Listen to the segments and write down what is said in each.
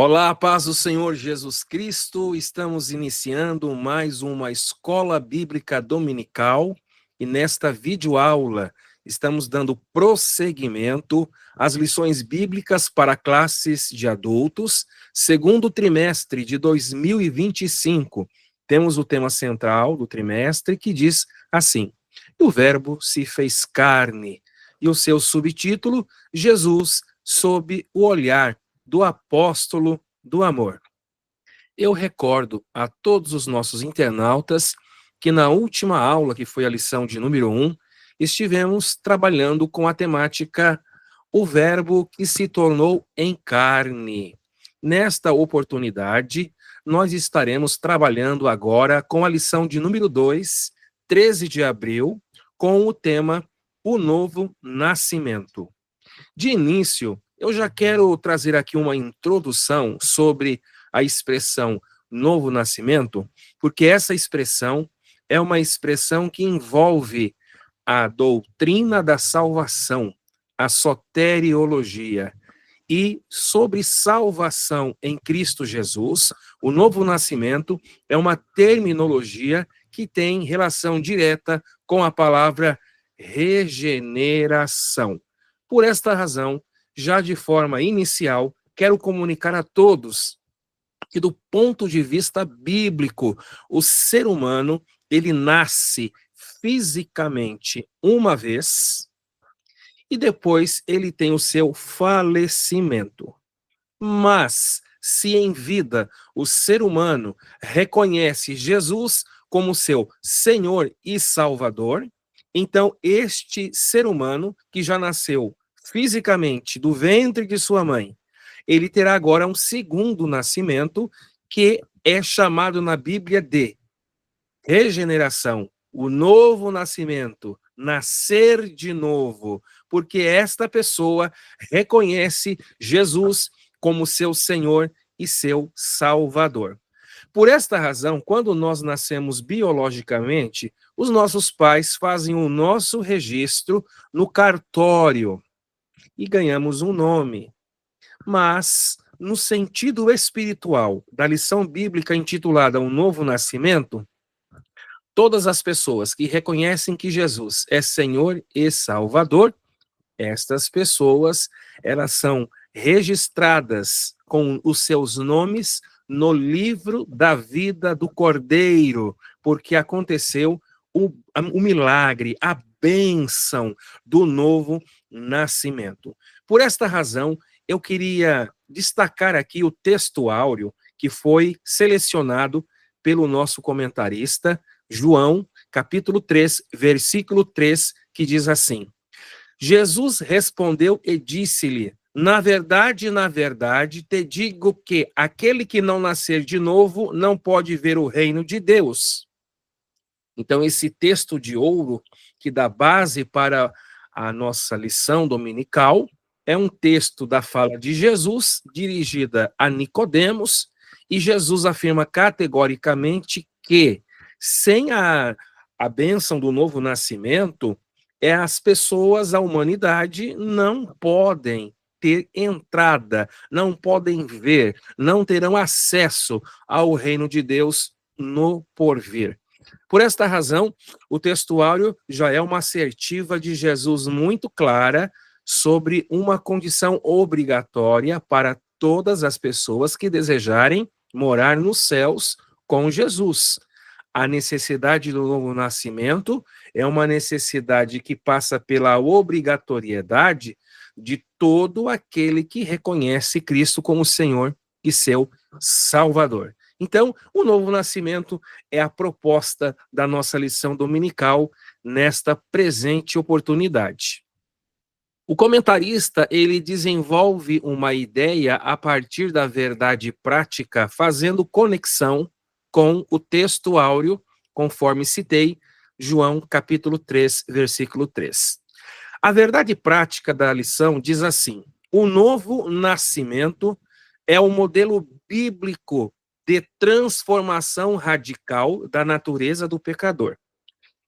Olá, paz do Senhor Jesus Cristo. Estamos iniciando mais uma escola bíblica dominical e nesta videoaula estamos dando prosseguimento às lições bíblicas para classes de adultos, segundo trimestre de 2025. Temos o tema central do trimestre que diz assim: "E o Verbo se fez carne", e o seu subtítulo: Jesus sob o olhar do apóstolo do amor. Eu recordo a todos os nossos internautas que na última aula, que foi a lição de número 1, estivemos trabalhando com a temática O Verbo que se tornou em carne. Nesta oportunidade, nós estaremos trabalhando agora com a lição de número 2, 13 de abril, com o tema O Novo Nascimento. De início, eu já quero trazer aqui uma introdução sobre a expressão novo nascimento, porque essa expressão é uma expressão que envolve a doutrina da salvação, a soteriologia. E sobre salvação em Cristo Jesus, o novo nascimento é uma terminologia que tem relação direta com a palavra regeneração. Por esta razão, já de forma inicial, quero comunicar a todos que, do ponto de vista bíblico, o ser humano, ele nasce fisicamente uma vez e depois ele tem o seu falecimento. Mas, se em vida o ser humano reconhece Jesus como seu Senhor e Salvador, então este ser humano que já nasceu fisicamente do ventre de sua mãe, ele terá agora um segundo nascimento que é chamado na Bíblia de regeneração, o novo nascimento, nascer de novo, porque esta pessoa reconhece Jesus como seu Senhor e seu Salvador. Por esta razão, quando nós nascemos biologicamente, os nossos pais fazem o nosso registro no cartório e ganhamos um nome. Mas, no sentido espiritual da lição bíblica intitulada O Novo Nascimento, todas as pessoas que reconhecem que Jesus é Senhor e Salvador, estas pessoas, elas são registradas com os seus nomes no livro da vida do Cordeiro, porque aconteceu o milagre, a bênção do novo nascimento. Por esta razão, eu queria destacar aqui o texto áureo que foi selecionado pelo nosso comentarista, João, capítulo 3, versículo 3, que diz assim: Jesus respondeu e disse-lhe: na verdade, te digo que aquele que não nascer de novo não pode ver o reino de Deus. Então, esse texto de ouro, que dá base para a nossa lição dominical, é um texto da fala de Jesus, dirigida a Nicodemos, e Jesus afirma categoricamente que, sem a bênção do novo nascimento, as pessoas, a humanidade, não podem ter entrada, não podem ver, não terão acesso ao reino de Deus no porvir. Por esta razão, o textuário já é uma assertiva de Jesus muito clara sobre uma condição obrigatória para todas as pessoas que desejarem morar nos céus com Jesus. A necessidade do novo nascimento é uma necessidade que passa pela obrigatoriedade de todo aquele que reconhece Cristo como Senhor e seu Salvador. Então, o novo nascimento é a proposta da nossa lição dominical nesta presente oportunidade. O comentarista, ele desenvolve uma ideia a partir da verdade prática, fazendo conexão com o texto áureo, conforme citei, João capítulo 3, versículo 3. A verdade prática da lição diz assim: o novo nascimento é o modelo bíblico de transformação radical da natureza do pecador.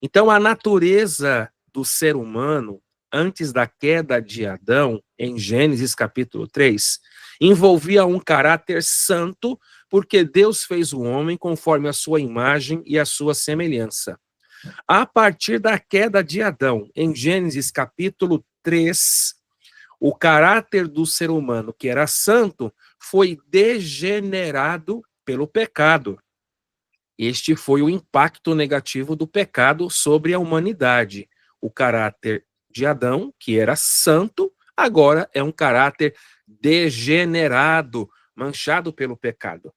Então, a natureza do ser humano, antes da queda de Adão, em Gênesis capítulo 3, envolvia um caráter santo, porque Deus fez o homem conforme a sua imagem e a sua semelhança. A partir da queda de Adão, em Gênesis capítulo 3, o caráter do ser humano, que era santo, foi degenerado pelo pecado. Este foi o impacto negativo do pecado sobre a humanidade. O caráter de Adão, que era santo, agora é um caráter degenerado, manchado pelo pecado.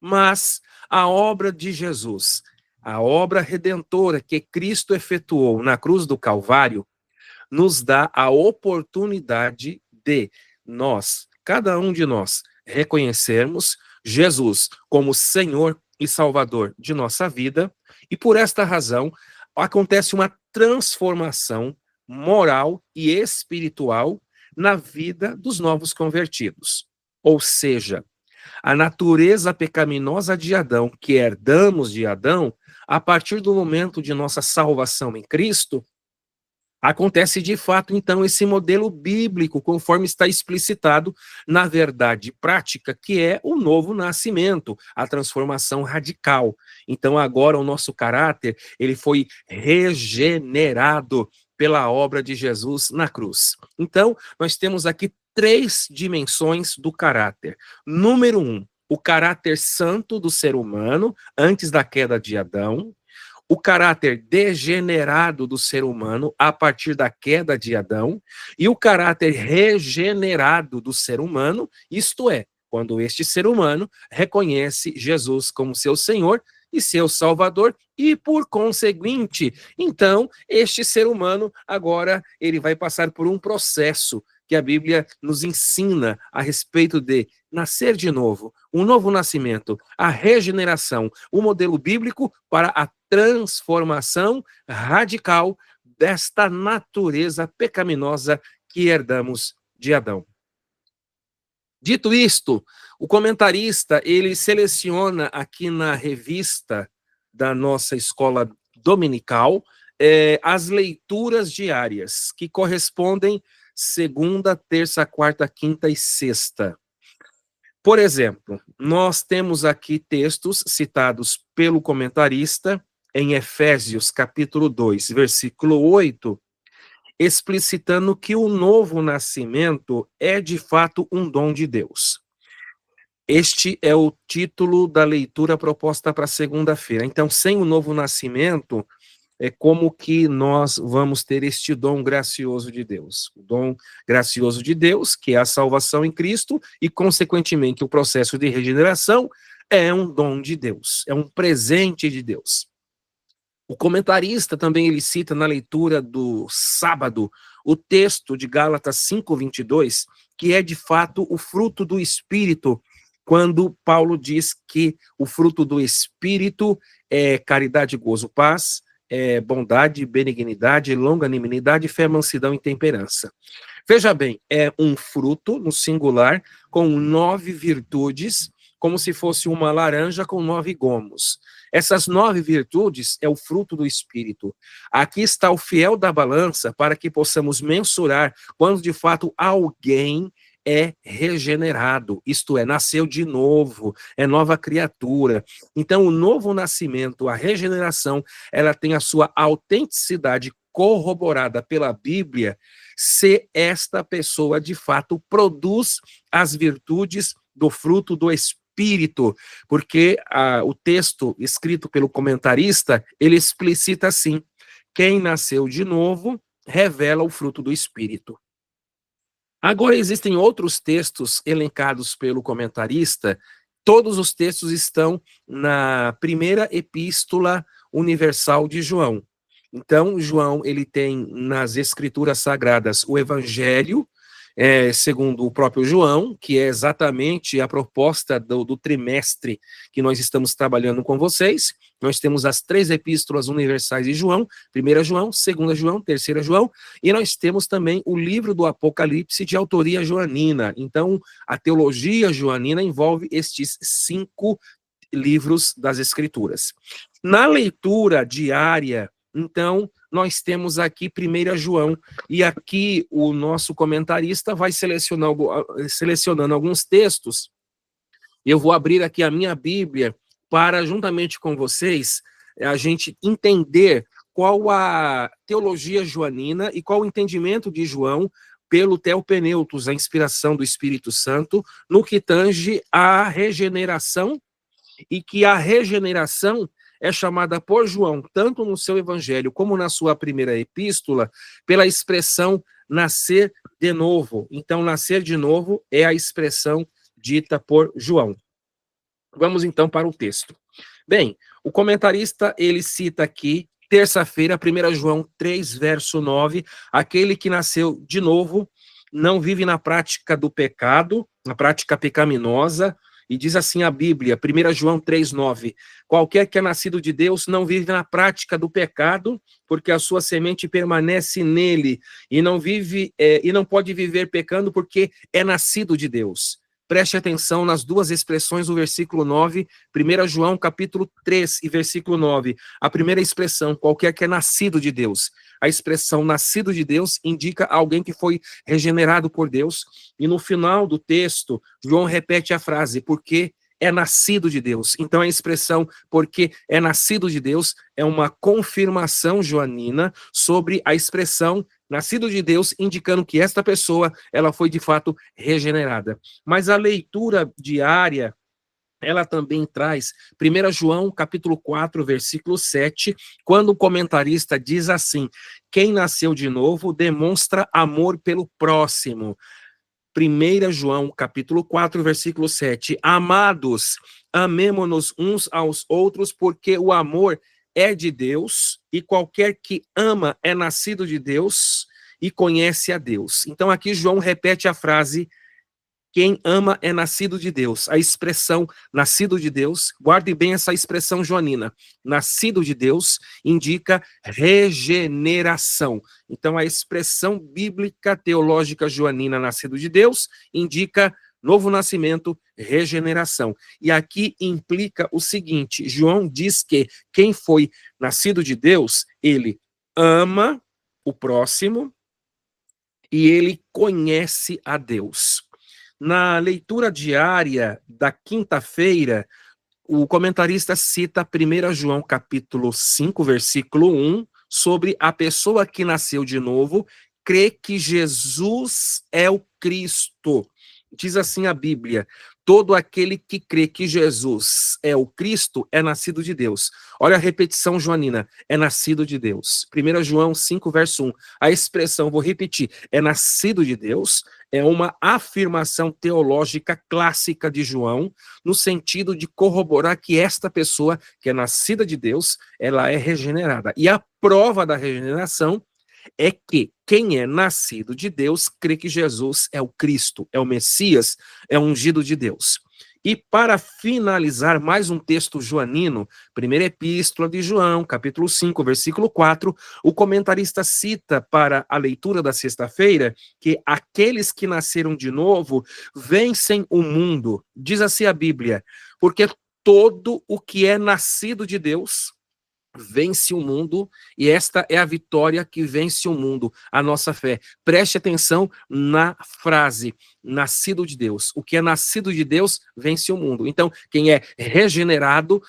Mas a obra de Jesus, a obra redentora que Cristo efetuou na cruz do Calvário, nos dá a oportunidade de nós, cada um de nós, reconhecermos Jesus como Senhor e Salvador de nossa vida, e por esta razão acontece uma transformação moral e espiritual na vida dos novos convertidos. Ou seja, a natureza pecaminosa de Adão, que herdamos de Adão, a partir do momento de nossa salvação em Cristo, acontece de fato, então, esse modelo bíblico, conforme está explicitado na verdade prática, que é o novo nascimento, a transformação radical. Então, agora o nosso caráter, ele foi regenerado pela obra de Jesus na cruz. Então, nós temos aqui 3 dimensões do caráter. Número 1, o caráter santo do ser humano, antes da queda de Adão. O caráter degenerado do ser humano a partir da queda de Adão e o caráter regenerado do ser humano, isto é, quando este ser humano reconhece Jesus como seu Senhor e seu Salvador e, por conseguinte, então, este ser humano agora ele vai passar por um processo que a Bíblia nos ensina a respeito de nascer de novo, um novo nascimento, a regeneração, o modelo bíblico para a transformação radical desta natureza pecaminosa que herdamos de Adão. Dito isto, o comentarista, ele seleciona aqui na revista da nossa escola dominical as leituras diárias, que correspondem segunda, terça, quarta, quinta e sexta. Por exemplo, nós temos aqui textos citados pelo comentarista em Efésios capítulo 2, versículo 8, explicitando que o novo nascimento é de fato um dom de Deus. Este é o título da leitura proposta para segunda-feira. Então, sem o novo nascimento, é como que nós vamos ter este dom gracioso de Deus. O dom gracioso de Deus, que é a salvação em Cristo, e, consequentemente, o processo de regeneração é um dom de Deus, é um presente de Deus. O comentarista também ele cita na leitura do sábado o texto de Gálatas 5:22, que é de fato o fruto do Espírito, quando Paulo diz que o fruto do Espírito é caridade, gozo, paz, bondade, benignidade, longanimidade, fé, mansidão e temperança. Veja bem, é um fruto no singular com 9 virtudes, como se fosse uma laranja com 9 gomos. Essas 9 virtudes é o fruto do Espírito. Aqui está o fiel da balança para que possamos mensurar quando de fato alguém é regenerado, isto é, nasceu de novo, é nova criatura. Então, o novo nascimento, a regeneração, ela tem a sua autenticidade corroborada pela Bíblia, se esta pessoa, de fato, produz as virtudes do fruto do Espírito, porque o texto escrito pelo comentarista, ele explicita assim, quem nasceu de novo revela o fruto do Espírito. Agora, existem outros textos elencados pelo comentarista, todos os textos estão na primeira epístola universal de João. Então, João, ele tem nas escrituras sagradas o evangelho, segundo o próprio João, que é exatamente a proposta do trimestre que nós estamos trabalhando com vocês. Nós temos as 3 epístolas universais de João, 1 João, 2 João, 3 João, e nós temos também o livro do Apocalipse de autoria joanina. Então, a teologia joanina envolve estes 5 livros das Escrituras. Na leitura diária, então, nós temos aqui 1 João, e aqui o nosso comentarista vai selecionando alguns textos. Eu vou abrir aqui a minha Bíblia para, juntamente com vocês, a gente entender qual a teologia joanina e qual o entendimento de João pelo Theopneustos, a inspiração do Espírito Santo, no que tange à regeneração, e que a regeneração é chamada por João, tanto no seu evangelho como na sua primeira epístola, pela expressão nascer de novo. Então, nascer de novo é a expressão dita por João. Vamos então para o texto. Bem, o comentarista, ele cita aqui, terça-feira, 1 João 3, verso 9, aquele que nasceu de novo não vive na prática do pecado, na prática pecaminosa, e diz assim a Bíblia, 1 João 3, 9, qualquer que é nascido de Deus não vive na prática do pecado, porque a sua semente permanece nele, e não vive e não pode viver pecando, porque é nascido de Deus. Preste atenção nas duas expressões do versículo 9, 1 João capítulo 3 e versículo 9. A primeira expressão, qualquer que é nascido de Deus. A expressão nascido de Deus indica alguém que foi regenerado por Deus. E no final do texto, João repete a frase, porque é nascido de Deus. Então a expressão porque é nascido de Deus é uma confirmação joanina sobre a expressão nascido de Deus, indicando que esta pessoa, ela foi de fato regenerada. Mas a leitura diária, ela também traz 1 João, capítulo 4, versículo 7, quando o comentarista diz assim, quem nasceu de novo demonstra amor pelo próximo. 1 João, capítulo 4, versículo 7, amados, amemo-nos uns aos outros, porque o amor é de Deus, e qualquer que ama é nascido de Deus e conhece a Deus. Então aqui João repete a frase, quem ama é nascido de Deus. A expressão nascido de Deus, guarde bem essa expressão joanina, nascido de Deus indica regeneração. Então a expressão bíblica teológica joanina nascido de Deus indica novo nascimento, regeneração. E aqui implica o seguinte, João diz que quem foi nascido de Deus, ele ama o próximo e ele conhece a Deus. Na leitura diária da quinta-feira, o comentarista cita 1 João capítulo 5, versículo 1, sobre a pessoa que nasceu de novo, crê que Jesus é o Cristo. Diz assim a Bíblia, todo aquele que crê que Jesus é o Cristo é nascido de Deus. Olha a repetição joanina, é nascido de Deus. 1 João 5, verso 1. A expressão, vou repetir, é nascido de Deus, é uma afirmação teológica clássica de João, no sentido de corroborar que esta pessoa, que é nascida de Deus, ela é regenerada. E a prova da regeneração é que quem é nascido de Deus crê que Jesus é o Cristo, é o Messias, é o ungido de Deus. E para finalizar, mais um texto joanino, primeira epístola de João, capítulo 5, versículo 4, o comentarista cita para a leitura da sexta-feira que aqueles que nasceram de novo vencem o mundo. Diz assim a Bíblia, porque todo o que é nascido de Deus vence o mundo, e esta é a vitória que vence o mundo, a nossa fé. Preste atenção na frase, nascido de Deus. O que é nascido de Deus vence o mundo. Então, quem é regenerado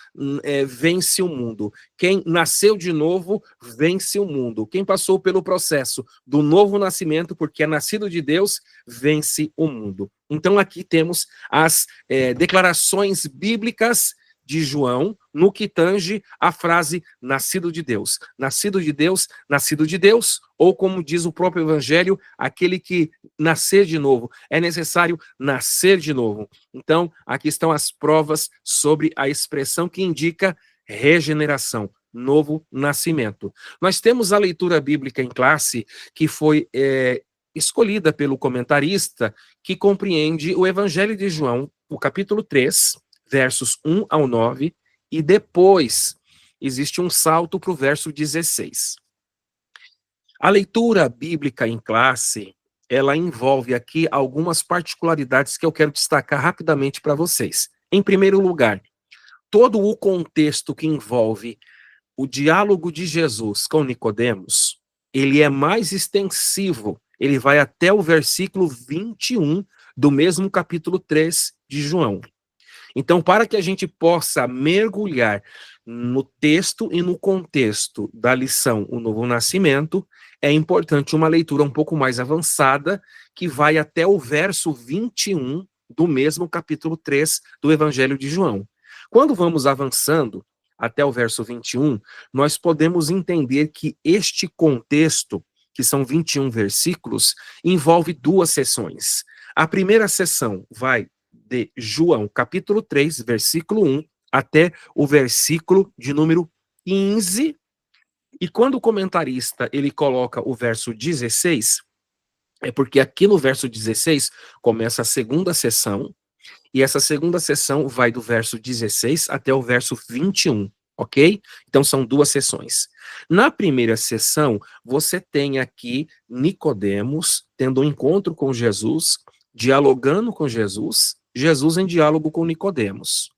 vence o mundo. Quem nasceu de novo vence o mundo. Quem passou pelo processo do novo nascimento, porque é nascido de Deus, vence o mundo. Então, aqui temos as declarações bíblicas de João, no que tange a frase nascido de Deus. Nascido de Deus, nascido de Deus, ou como diz o próprio Evangelho, aquele que nascer de novo. É necessário nascer de novo. Então, aqui estão as provas sobre a expressão que indica regeneração, novo nascimento. Nós temos a leitura bíblica em classe, que foi escolhida pelo comentarista, que compreende o Evangelho de João, o capítulo 3, versos 1 ao 9, e depois existe um salto para o verso 16. A leitura bíblica em classe, ela envolve aqui algumas particularidades que eu quero destacar rapidamente para vocês. Em primeiro lugar, todo o contexto que envolve o diálogo de Jesus com Nicodemos, ele é mais extensivo, ele vai até o versículo 21 do mesmo capítulo 3 de João. Então, para que a gente possa mergulhar no texto e no contexto da lição O Novo Nascimento, é importante uma leitura um pouco mais avançada, que vai até o verso 21 do mesmo capítulo 3 do Evangelho de João. Quando vamos avançando até o verso 21, nós podemos entender que este contexto, que são 21 versículos, envolve duas sessões. A primeira sessão vai de João, capítulo 3, versículo 1, até o versículo de número 15. E quando o comentarista ele coloca o verso 16, é porque aqui no verso 16 começa a segunda sessão, e essa segunda sessão vai do verso 16 até o verso 21, ok? Então são duas sessões. Na primeira sessão, você tem aqui Nicodemos tendo um encontro com Jesus, dialogando com Jesus, Jesus em diálogo com Nicodemos.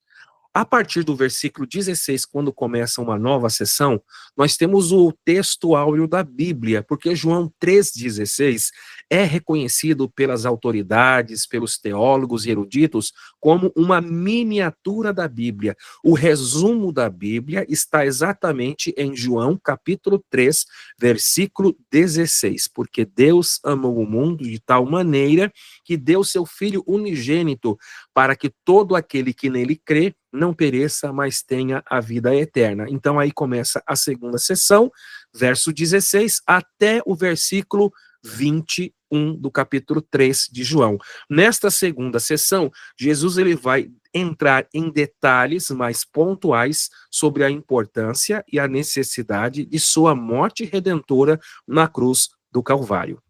A partir do versículo 16, quando começa uma nova sessão, nós temos o texto áureo da Bíblia, porque João 3,16 é reconhecido pelas autoridades, pelos teólogos e eruditos, como uma miniatura da Bíblia. O resumo da Bíblia está exatamente em João, capítulo 3, versículo 16. Porque Deus amou o mundo de tal maneira que deu seu Filho unigênito, para que todo aquele que nele crê não pereça, mas tenha a vida eterna. Então aí começa a segunda sessão, verso 16 até o versículo 21 do capítulo 3 de João. Nesta segunda sessão, Jesus ele vai entrar em detalhes mais pontuais sobre a importância e a necessidade de sua morte redentora na cruz do Calvário.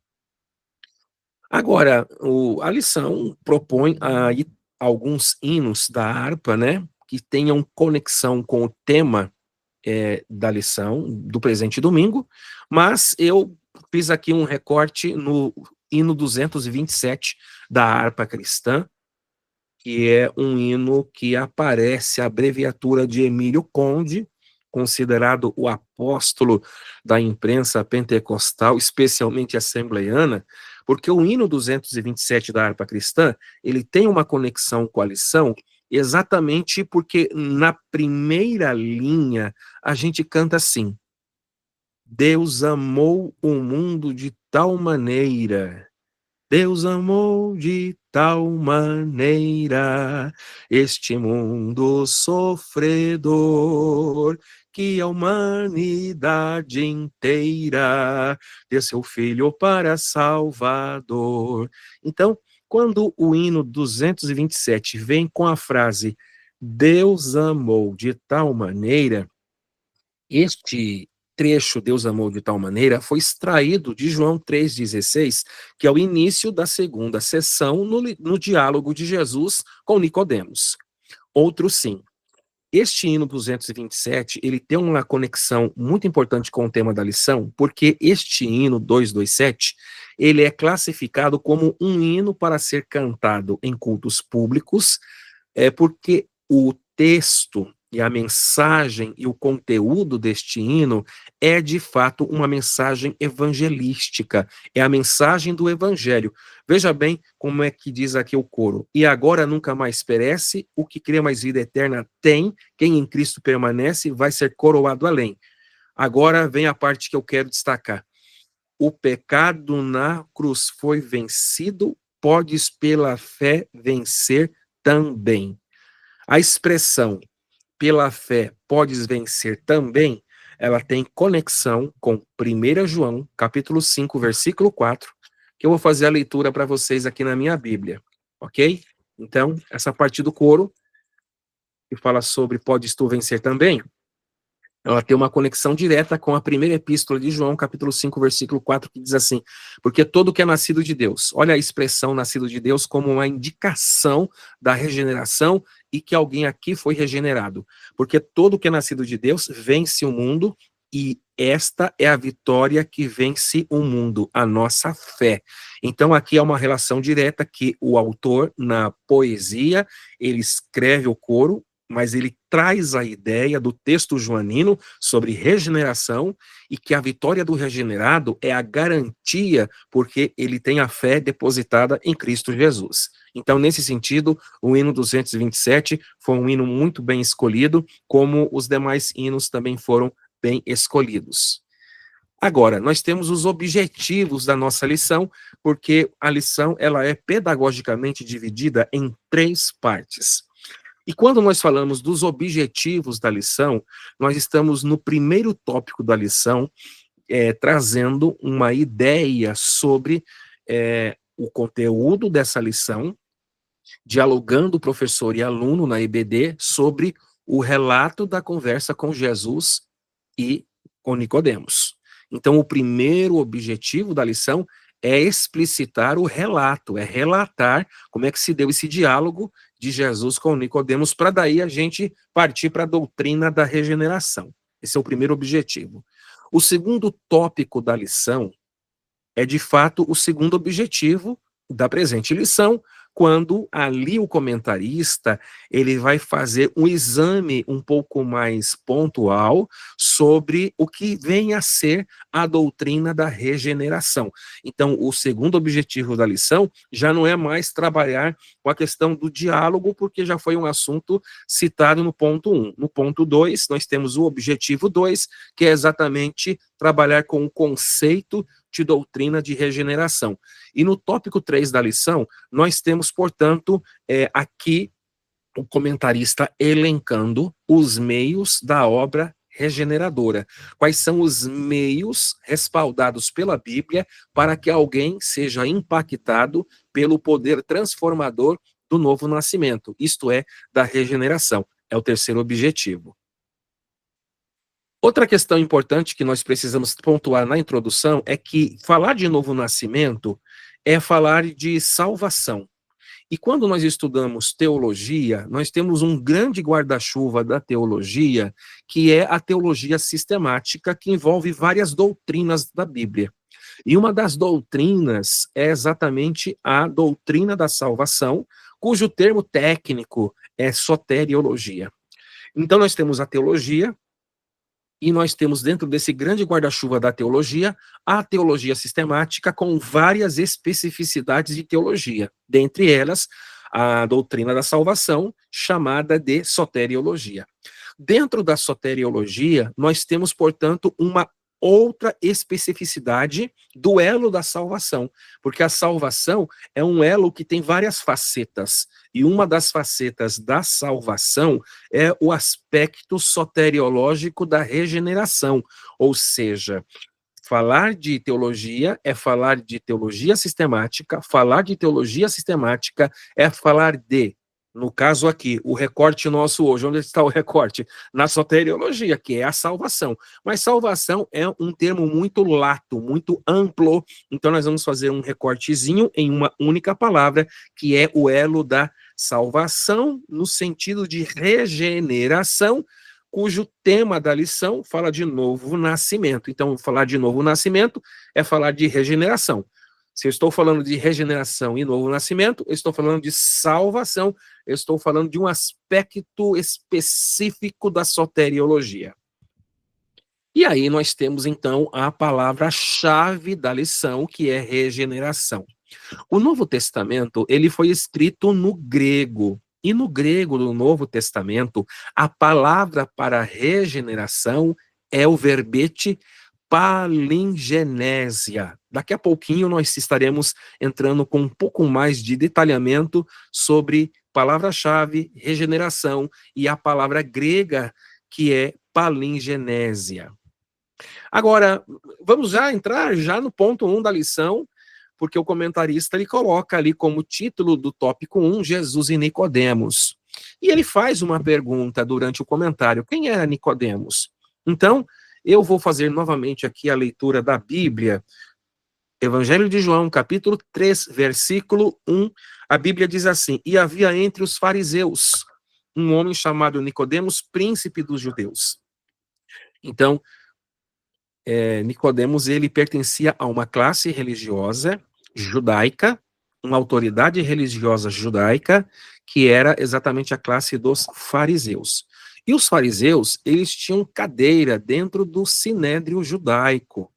Agora, a lição propõe aí alguns hinos da harpa, né, que tenham conexão com o tema da lição do presente domingo, mas eu fiz aqui um recorte no hino 227 da harpa cristã, que é um hino que aparece a abreviatura de Emílio Conde, considerado o apóstolo da imprensa pentecostal, especialmente assembleiana, porque o hino 227 da harpa cristã, ele tem uma conexão com a lição, exatamente porque na primeira linha a gente canta assim: Deus amou o mundo de tal maneira, Deus amou de tal maneira este mundo sofredor, que a humanidade inteira deu seu Filho para Salvador. Então, quando o hino 227 vem com a frase Deus amou de tal maneira, este trecho, Deus amou de tal maneira, foi extraído de João 3,16, que é o início da segunda sessão no diálogo de Jesus com Nicodemos. Outro sim. Este hino 227, ele tem uma conexão muito importante com o tema da lição, porque este hino 227, ele é classificado como um hino para ser cantado em cultos públicos, porque o texto e a mensagem e o conteúdo deste hino é, de fato, uma mensagem evangelística, é a mensagem do evangelho. Veja bem como é que diz aqui o coro. E agora nunca mais perece, o que crê mais vida eterna tem, quem em Cristo permanece vai ser coroado além. Agora vem a parte que eu quero destacar. O pecado na cruz foi vencido, podes pela fé vencer também. A expressão pela fé podes vencer também, ela tem conexão com 1 João, capítulo 5, versículo 4, que eu vou fazer a leitura para vocês aqui na minha Bíblia, ok? Então, essa parte do coro, que fala sobre podes tu vencer também, ela tem uma conexão direta com a primeira epístola de João, capítulo 5, versículo 4, que diz assim: porque todo que é nascido de Deus, olha a expressão nascido de Deus como uma indicação da regeneração e que alguém aqui foi regenerado. Porque todo que é nascido de Deus vence o mundo, e esta é a vitória que vence o mundo, a nossa fé. Então aqui é uma relação direta que o autor, na poesia, ele escreve o coro, mas ele traz a ideia do texto joanino sobre regeneração e que a vitória do regenerado é a garantia porque ele tem a fé depositada em Cristo Jesus. Então, nesse sentido, o hino 227 foi um hino muito bem escolhido, como os demais hinos também foram bem escolhidos. Agora, nós temos os objetivos da nossa lição, porque a lição ela é pedagogicamente dividida em 3 partes. E quando nós falamos dos objetivos da lição, nós estamos no primeiro tópico da lição, trazendo uma ideia sobre o conteúdo dessa lição, dialogando professor e aluno na EBD sobre o relato da conversa com Jesus e com Nicodemos. Então, o primeiro objetivo da lição é explicitar o relato, é relatar como é que se deu esse diálogo de Jesus com Nicodemos, para daí a gente partir para a doutrina da regeneração. Esse é o primeiro objetivo. O segundo tópico da lição é, de fato, o segundo objetivo da presente lição, quando ali o comentarista ele vai fazer um exame um pouco mais pontual sobre o que vem a ser a doutrina da regeneração. Então, o segundo objetivo da lição já não é mais trabalhar com a questão do diálogo, porque já foi um assunto citado no ponto 1. No ponto 2, nós temos o objetivo 2, que é exatamente trabalhar com o conceito de doutrina de regeneração. E no tópico 3 da lição, nós temos, portanto, aqui o comentarista elencando os meios da obra regeneradora. Quais são os meios respaldados pela Bíblia para que alguém seja impactado pelo poder transformador do novo nascimento, isto é, da regeneração. É o terceiro objetivo. Outra questão importante que nós precisamos pontuar na introdução é que falar de novo nascimento é falar de salvação. E quando nós estudamos teologia, nós temos um grande guarda-chuva da teologia, que é a teologia sistemática, que envolve várias doutrinas da Bíblia. E uma das doutrinas é exatamente a doutrina da salvação, cujo termo técnico é soteriologia. Então nós temos a teologia, e nós temos dentro desse grande guarda-chuva da teologia, a teologia sistemática com várias especificidades de teologia, dentre elas a doutrina da salvação, chamada de soteriologia. Dentro da soteriologia, nós temos, portanto, uma outra especificidade do elo da salvação, porque a salvação é um elo que tem várias facetas, e uma das facetas da salvação é o aspecto soteriológico da regeneração, ou seja, falar de teologia é falar de teologia sistemática, falar de teologia sistemática é falar de, no caso aqui, o recorte nosso hoje, onde está o recorte? Na soteriologia, que é a salvação. Mas salvação é um termo muito lato, muito amplo, então nós vamos fazer um recortezinho em uma única palavra, que é o elo da salvação, no sentido de regeneração, cujo tema da lição fala de novo nascimento. Então, falar de novo nascimento é falar de regeneração. Se eu estou falando de regeneração e novo nascimento, eu estou falando de salvação, eu estou falando de um aspecto específico da soteriologia. E aí nós temos, então, a palavra-chave da lição, que é regeneração. O Novo Testamento, ele foi escrito no grego, e no grego do Novo Testamento, a palavra para regeneração é o verbete palingenésia. Daqui a pouquinho nós estaremos entrando com um pouco mais de detalhamento sobre palavra-chave, regeneração e a palavra grega que é palingenésia. Agora, vamos já entrar já no ponto 1 da lição, porque o comentarista ele coloca ali como título do tópico 1, Jesus e Nicodemos. E ele faz uma pergunta durante o comentário, quem era Nicodemos? Então, eu vou fazer novamente aqui a leitura da Bíblia, Evangelho de João, capítulo 3, versículo 1, a Bíblia diz assim, e havia entre os fariseus um homem chamado Nicodemos, príncipe dos judeus. Então, Nicodemos, ele pertencia a uma classe religiosa judaica, uma autoridade religiosa judaica, que era exatamente a classe dos fariseus. E os fariseus, eles tinham cadeira dentro do sinédrio judaico.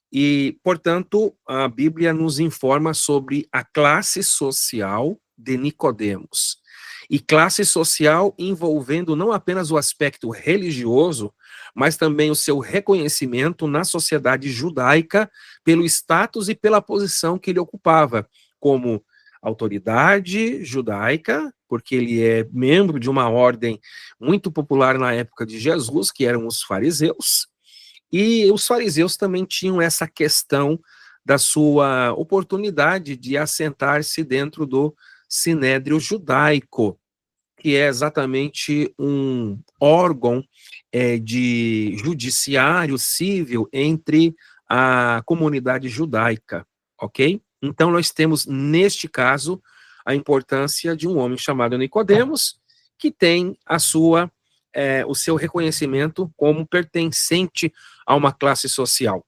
E, portanto, a Bíblia nos informa sobre a classe social de Nicodemos. E classe social envolvendo não apenas o aspecto religioso, mas também o seu reconhecimento na sociedade judaica pelo status e pela posição que ele ocupava, como autoridade judaica, porque ele é membro de uma ordem muito popular na época de Jesus, que eram os fariseus, e os fariseus também tinham essa questão da sua oportunidade de assentar-se dentro do sinédrio judaico, que é exatamente um órgão de judiciário civil entre a comunidade judaica, ok? Então nós temos, neste caso, a importância de um homem chamado Nicodemos, que tem o seu reconhecimento como pertencente a uma classe social.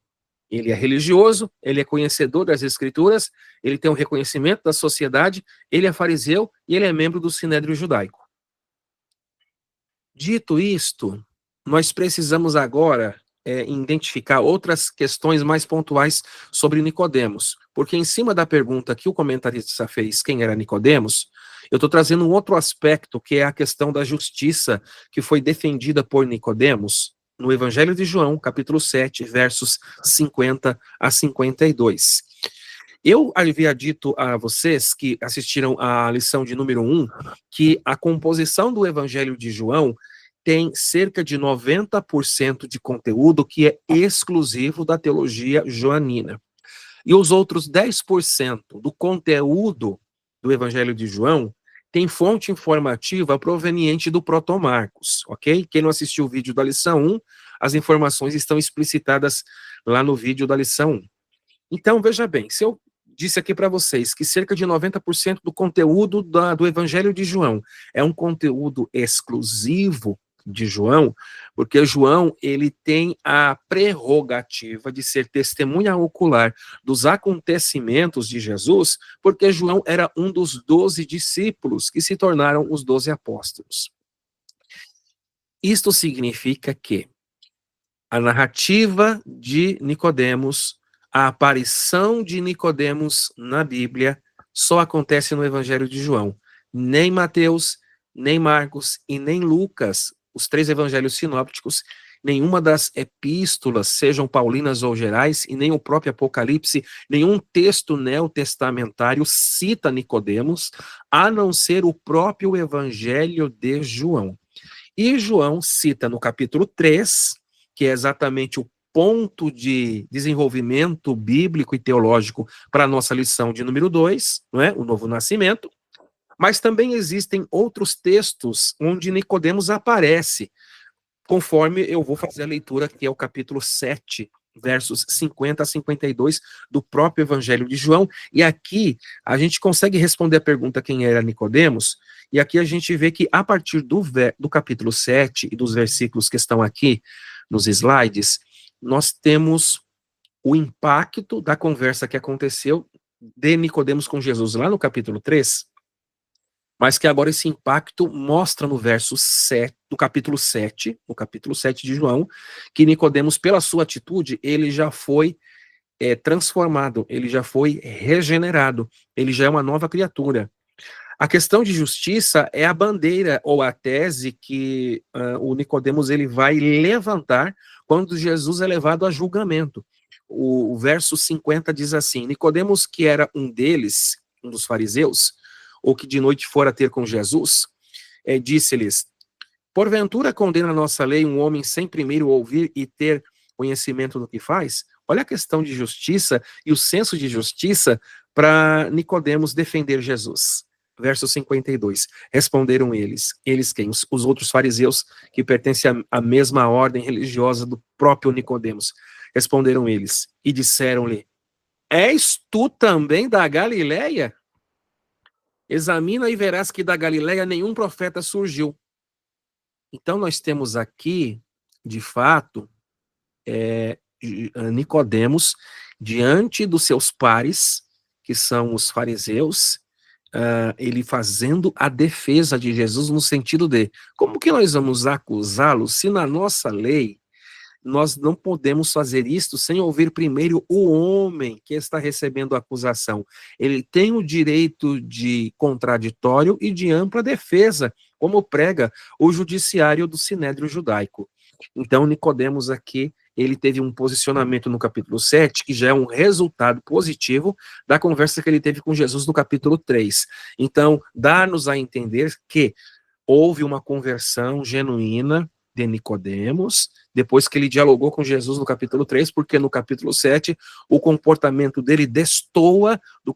Ele é religioso, ele é conhecedor das escrituras, ele tem um reconhecimento da sociedade, ele é fariseu e ele é membro do sinédrio judaico. Dito isto, nós precisamos agora identificar outras questões mais pontuais sobre Nicodemos, porque em cima da pergunta que o comentarista fez, quem era Nicodemos, eu estou trazendo um outro aspecto, que é a questão da justiça que foi defendida por Nicodemos no Evangelho de João, capítulo 7, versos 50 a 52. Eu havia dito a vocês que assistiram à lição de número 1 que a composição do Evangelho de João tem cerca de 90% de conteúdo que é exclusivo da teologia joanina. E os outros 10% do conteúdo do Evangelho de João tem fonte informativa proveniente do Protomarcos, ok? Quem não assistiu o vídeo da lição 1, as informações estão explicitadas lá no vídeo da lição 1. Então, veja bem, se eu disse aqui para vocês que cerca de 90% do conteúdo do Evangelho de João é um conteúdo exclusivo de João, porque João ele tem a prerrogativa de ser testemunha ocular dos acontecimentos de Jesus, porque João era um dos 12 discípulos que se tornaram os 12 apóstolos. Isto significa que a narrativa de Nicodemos, a aparição de Nicodemos na Bíblia só acontece no Evangelho de João. Nem Mateus, nem Marcos e nem Lucas, os 3 evangelhos sinópticos, nenhuma das epístolas, sejam paulinas ou gerais, e nem o próprio Apocalipse, nenhum texto neotestamentário cita Nicodemos, a não ser o próprio Evangelho de João. E João cita no capítulo 3, que é exatamente o ponto de desenvolvimento bíblico e teológico para a nossa lição de número 2, não é? O novo nascimento. Mas também existem outros textos onde Nicodemos aparece, conforme eu vou fazer a leitura, que é o capítulo 7, versos 50 a 52 do próprio Evangelho de João. E aqui a gente consegue responder a pergunta quem era Nicodemos, e aqui a gente vê que a partir do capítulo 7 e dos versículos que estão aqui nos slides, nós temos o impacto da conversa que aconteceu de Nicodemos com Jesus lá no capítulo 3, mas que agora esse impacto mostra no verso 7, do capítulo 7, no capítulo 7 de João, que Nicodemos, pela sua atitude, ele já foi transformado, ele já foi regenerado, ele já é uma nova criatura. A questão de justiça é a bandeira ou a tese que o Nicodemos ele vai levantar quando Jesus é levado a julgamento. O verso 50 diz assim: Nicodemos, que era um deles, um dos fariseus, ou que de noite fora ter com Jesus, disse-lhes: porventura condena a nossa lei um homem sem primeiro ouvir e ter conhecimento do que faz? Olha a questão de justiça e o senso de justiça para Nicodemos defender Jesus. Verso 52, responderam eles quem? Os outros fariseus que pertencem à mesma ordem religiosa do próprio Nicodemos. Responderam eles e disseram-lhe: és tu também da Galileia? Examina e verás que da Galileia nenhum profeta surgiu. Então nós temos aqui, de fato, Nicodemos diante dos seus pares, que são os fariseus, ele fazendo a defesa de Jesus no sentido de como que nós vamos acusá-lo se na nossa lei nós não podemos fazer isto sem ouvir primeiro o homem que está recebendo a acusação. Ele tem o direito de contraditório e de ampla defesa, como prega o judiciário do Sinédrio Judaico. Então, Nicodemos aqui, ele teve um posicionamento no capítulo 7, que já é um resultado positivo da conversa que ele teve com Jesus no capítulo 3. Então, dá-nos a entender que houve uma conversão genuína de Nicodemos, depois que ele dialogou com Jesus no capítulo 3, porque no capítulo 7 o comportamento dele destoa do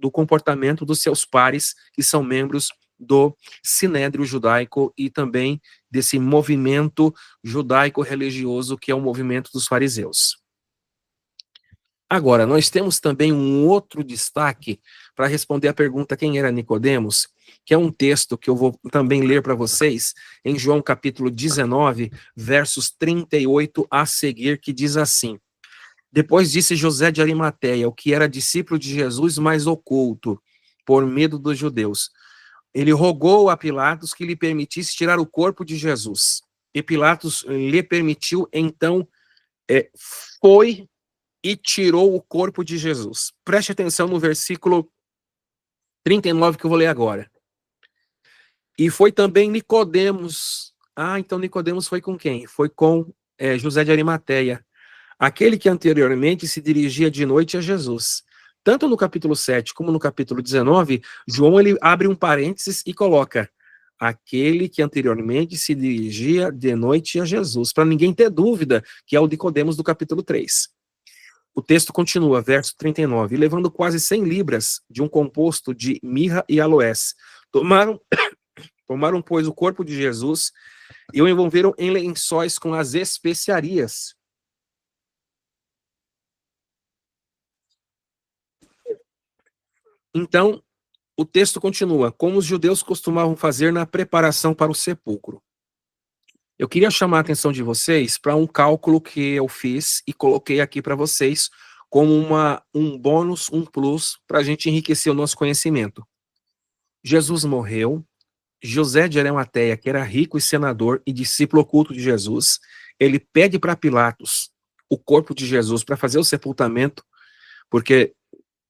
comportamento dos seus pares, que são membros do Sinédrio Judaico e também desse movimento judaico-religioso que é o movimento dos fariseus. Agora, nós temos também um outro destaque para responder a pergunta quem era Nicodemos, que é um texto que eu vou também ler para vocês, em João capítulo 19, versos 38 a seguir, que diz assim: Depois disse José de Arimateia, o que era discípulo de Jesus, mas oculto, por medo dos judeus. Ele rogou a Pilatos que lhe permitisse tirar o corpo de Jesus. E Pilatos lhe permitiu, então foi e tirou o corpo de Jesus. Preste atenção no versículo 39 que eu vou ler agora. E foi também Nicodemos. Então Nicodemos foi com quem? Foi com José de Arimateia, aquele que anteriormente se dirigia de noite a Jesus. Tanto no capítulo 7 como no capítulo 19, João ele abre um parênteses e coloca aquele que anteriormente se dirigia de noite a Jesus, para ninguém ter dúvida que é o Nicodemos do capítulo 3. O texto continua, verso 39, levando quase 100 libras de um composto de mirra e aloés. Tomaram, pois, o corpo de Jesus e o envolveram em lençóis com as especiarias. Então, o texto continua, como os judeus costumavam fazer na preparação para o sepulcro. Eu queria chamar a atenção de vocês para um cálculo que eu fiz e coloquei aqui para vocês como um bônus, um plus, para a gente enriquecer o nosso conhecimento. Jesus morreu, José de Arimateia, que era rico e senador e discípulo oculto de Jesus, ele pede para Pilatos o corpo de Jesus para fazer o sepultamento, porque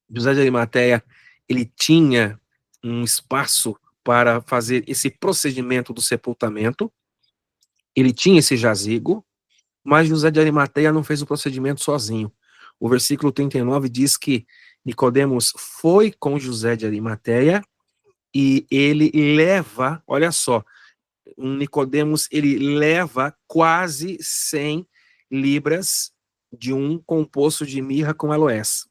José de Arimateia, ele tinha um espaço para fazer esse procedimento do sepultamento, ele tinha esse jazigo, mas José de Arimateia não fez o procedimento sozinho. O versículo 39 diz que Nicodemos foi com José de Arimateia e ele leva, olha só, Nicodemos, ele leva quase 100 libras de um composto de mirra com aloés.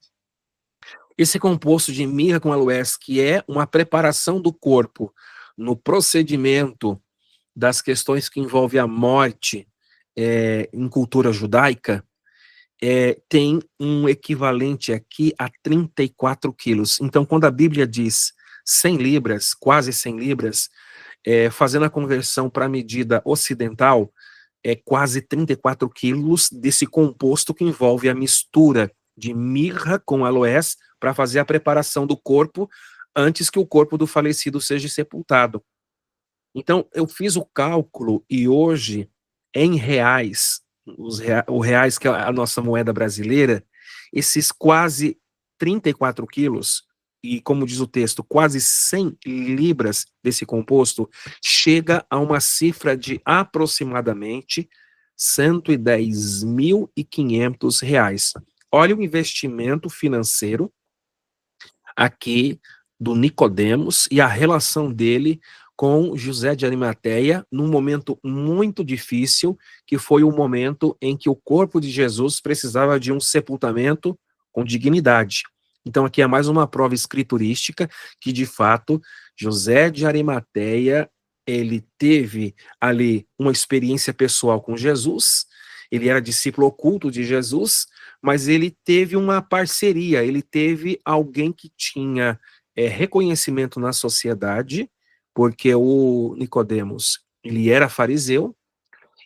Esse composto de mirra com aloés, que é uma preparação do corpo no procedimento das questões que envolvem a morte em cultura judaica, tem um equivalente aqui a 34 quilos. Então, quando a Bíblia diz 100 libras, quase 100 libras, fazendo a conversão para a medida ocidental, é quase 34 quilos desse composto que envolve a mistura de mirra com aloés para fazer a preparação do corpo antes que o corpo do falecido seja sepultado. Então, eu fiz o cálculo e hoje, em reais, o reais que é a nossa moeda brasileira, esses quase 34 quilos, e como diz o texto, quase 100 libras desse composto, chega a uma cifra de aproximadamente R$110.500. Olha o investimento financeiro aqui do Nicodemos e a relação dele com José de Arimateia num momento muito difícil, que foi o momento em que o corpo de Jesus precisava de um sepultamento com dignidade. Então aqui é mais uma prova escriturística que, de fato, José de Arimateia, ele teve ali uma experiência pessoal com Jesus, ele era discípulo oculto de Jesus, mas ele teve uma parceria, ele teve alguém que tinha reconhecimento na sociedade, porque o Nicodemos, ele era fariseu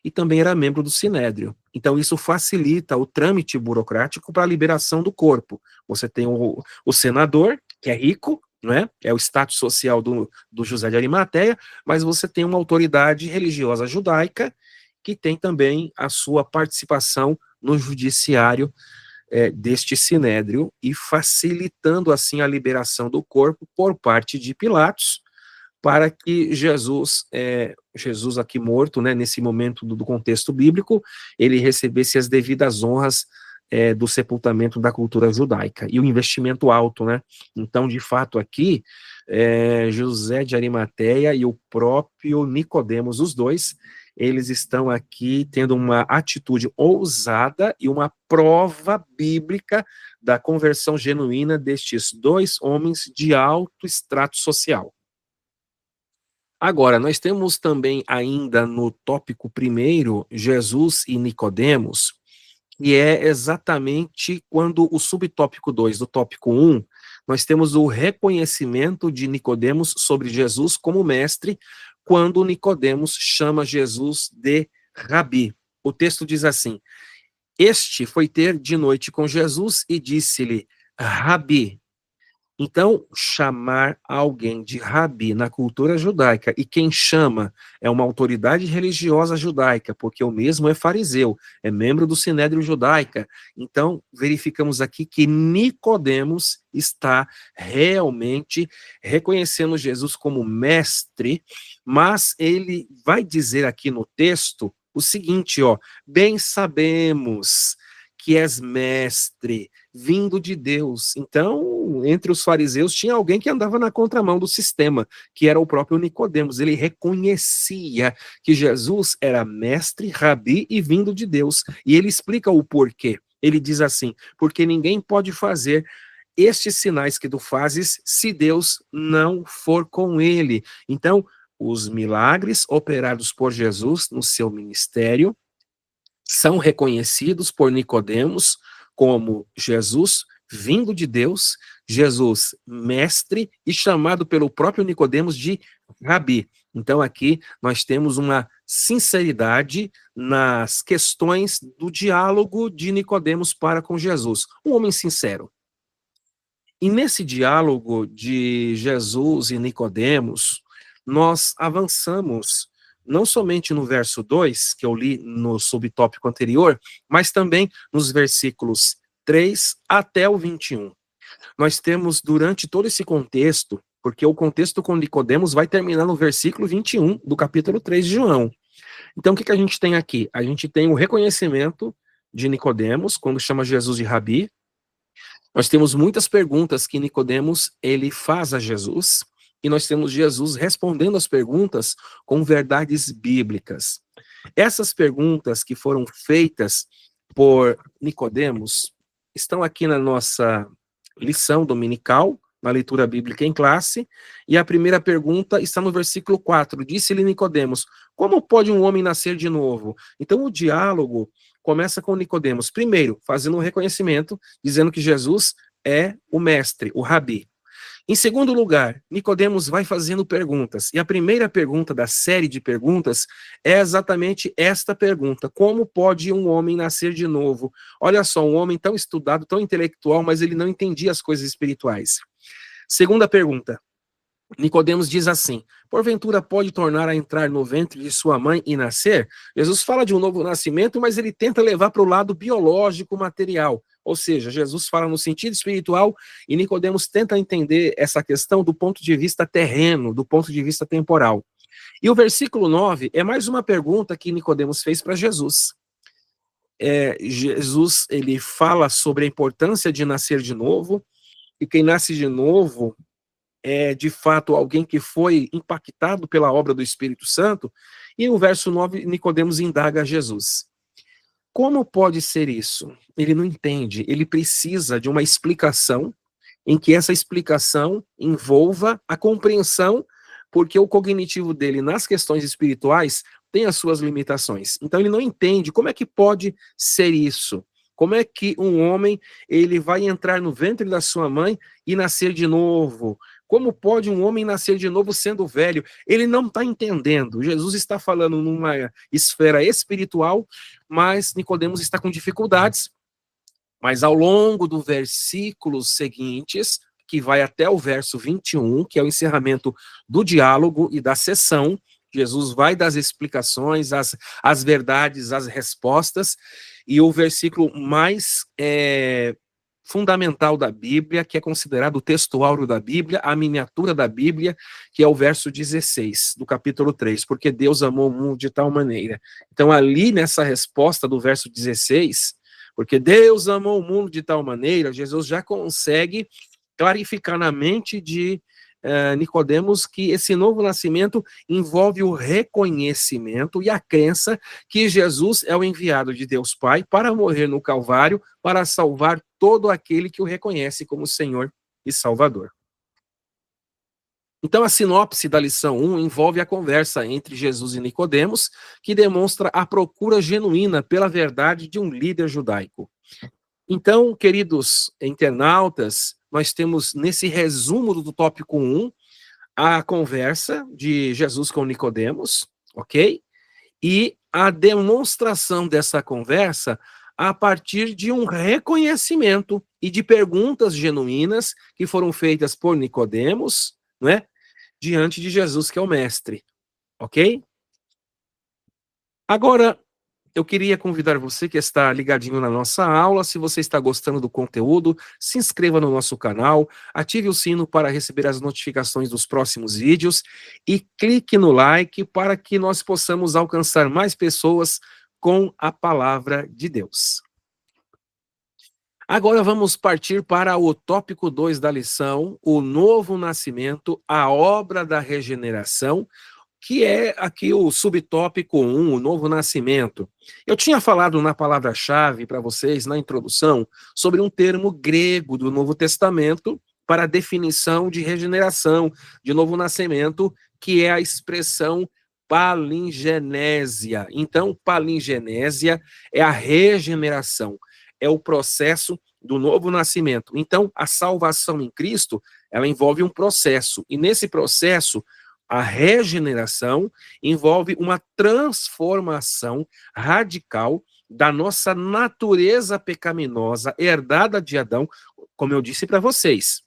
e também era membro do Sinédrio. Então isso facilita o trâmite burocrático para a liberação do corpo. Você tem o senador, que é rico, não é? É o status social do José de Arimateia, mas você tem uma autoridade religiosa judaica que tem também a sua participação no judiciário deste sinédrio e facilitando assim a liberação do corpo por parte de Pilatos, para que Jesus aqui morto, né, nesse momento do contexto bíblico, ele recebesse as devidas honras do sepultamento da cultura judaica, e o investimento alto, né? Então, de fato, aqui, José de Arimateia e o próprio Nicodemos, os dois, eles estão aqui tendo uma atitude ousada e uma prova bíblica da conversão genuína destes dois homens de alto extrato social. Agora, nós temos também ainda no tópico primeiro, Jesus e Nicodemos, e é exatamente quando o subtópico 2 do tópico 1, nós temos o reconhecimento de Nicodemos sobre Jesus como mestre, quando Nicodemos chama Jesus de Rabi. O texto diz assim: este foi ter de noite com Jesus e disse-lhe, Rabi. Então, chamar alguém de rabi na cultura judaica, e quem chama é uma autoridade religiosa judaica, porque o mesmo é fariseu, é membro do Sinédrio Judaica. Então, verificamos aqui que Nicodemos está realmente reconhecendo Jesus como mestre, mas ele vai dizer aqui no texto o seguinte, ó: bem sabemos que és mestre, vindo de Deus. Então, entre os fariseus tinha alguém que andava na contramão do sistema, que era o próprio Nicodemos. Ele reconhecia que Jesus era mestre, rabi e vindo de Deus. E ele explica o porquê. Ele diz assim: porque ninguém pode fazer estes sinais que tu fazes se Deus não for com ele. Então, os milagres operados por Jesus no seu ministério são reconhecidos por Nicodemos como Jesus vindo de Deus, Jesus mestre e chamado pelo próprio Nicodemos de Rabi. Então aqui nós temos uma sinceridade nas questões do diálogo de Nicodemos para com Jesus, um homem sincero. E nesse diálogo de Jesus e Nicodemos, nós avançamos não somente no verso 2, que eu li no subtópico anterior, mas também nos versículos 3 até o 21. Nós temos, durante todo esse contexto, porque o contexto com Nicodemos vai terminar no versículo 21 do capítulo 3 de João. Então, o que a gente tem aqui? A gente tem o reconhecimento de Nicodemos, quando chama Jesus de Rabi. Nós temos muitas perguntas que Nicodemos ele faz a Jesus, e nós temos Jesus respondendo as perguntas com verdades bíblicas. Essas perguntas que foram feitas por Nicodemos estão aqui na nossa lição dominical, na leitura bíblica em classe, e a primeira pergunta está no versículo 4. Disse-lhe Nicodemos: como pode um homem nascer de novo? Então o diálogo começa com Nicodemos, primeiro, fazendo um reconhecimento, dizendo que Jesus é o mestre, o rabi. Em segundo lugar, Nicodemos vai fazendo perguntas, e a primeira pergunta da série de perguntas é exatamente esta pergunta: como pode um homem nascer de novo? Olha só, um homem tão estudado, tão intelectual, mas ele não entendia as coisas espirituais. Segunda pergunta, Nicodemos diz assim: porventura pode tornar a entrar no ventre de sua mãe e nascer? Jesus fala de um novo nascimento, mas ele tenta levar para o lado biológico, material. Ou seja, Jesus fala no sentido espiritual e Nicodemos tenta entender essa questão do ponto de vista terreno, do ponto de vista temporal. E o versículo 9 é mais uma pergunta que Nicodemos fez para Jesus. Jesus ele fala sobre a importância de nascer de novo, e quem nasce de novo é, de fato, alguém que foi impactado pela obra do Espírito Santo, e no verso 9, Nicodemos indaga a Jesus: como pode ser isso? Ele não entende, ele precisa de uma explicação, em que essa explicação envolva a compreensão, porque o cognitivo dele nas questões espirituais tem as suas limitações. Então ele não entende como é que pode ser isso. Como é que um homem ele vai entrar no ventre da sua mãe e nascer de novo? Como pode um homem nascer de novo sendo velho? Ele não está entendendo. Jesus está falando numa esfera espiritual, mas Nicodemos está com dificuldades. Mas ao longo dos versículos seguintes, que vai até o verso 21, que é o encerramento do diálogo e da sessão. Jesus vai dar as explicações, as verdades, as respostas, e o versículo mais fundamental da Bíblia, que é considerado o texto áureo da Bíblia, a miniatura da Bíblia, que é o verso 16 do capítulo 3, porque Deus amou o mundo de tal maneira. Então, ali nessa resposta do verso 16, porque Deus amou o mundo de tal maneira, Jesus já consegue clarificar na mente de Nicodemos que esse novo nascimento envolve o reconhecimento e a crença que Jesus é o enviado de Deus Pai para morrer no Calvário, para salvar todo aquele que o reconhece como Senhor e Salvador. Então, a sinopse da lição 1 envolve a conversa entre Jesus e Nicodemos, que demonstra a procura genuína pela verdade de um líder judaico. Então, queridos internautas, nós temos nesse resumo do tópico 1 a conversa de Jesus com Nicodemos, ok? E a demonstração dessa conversa a partir de um reconhecimento e de perguntas genuínas que foram feitas por Nicodemos, né, diante de Jesus, que é o mestre, ok? Agora, eu queria convidar você que está ligadinho na nossa aula, se você está gostando do conteúdo, se inscreva no nosso canal, ative o sino para receber as notificações dos próximos vídeos e clique no like para que nós possamos alcançar mais pessoas com a palavra de Deus. Agora vamos partir para o tópico 2 da lição, o novo nascimento, a obra da regeneração, que é aqui o subtópico 1, o novo nascimento. Eu tinha falado na palavra-chave para vocês, na introdução, sobre um termo grego do Novo Testamento para a definição de regeneração, de novo nascimento, que é a expressão palingenésia. Então, palingenésia é a regeneração, é o processo do novo nascimento. Então, a salvação em Cristo, ela envolve um processo, e nesse processo, a regeneração envolve uma transformação radical da nossa natureza pecaminosa herdada de Adão, como eu disse para vocês.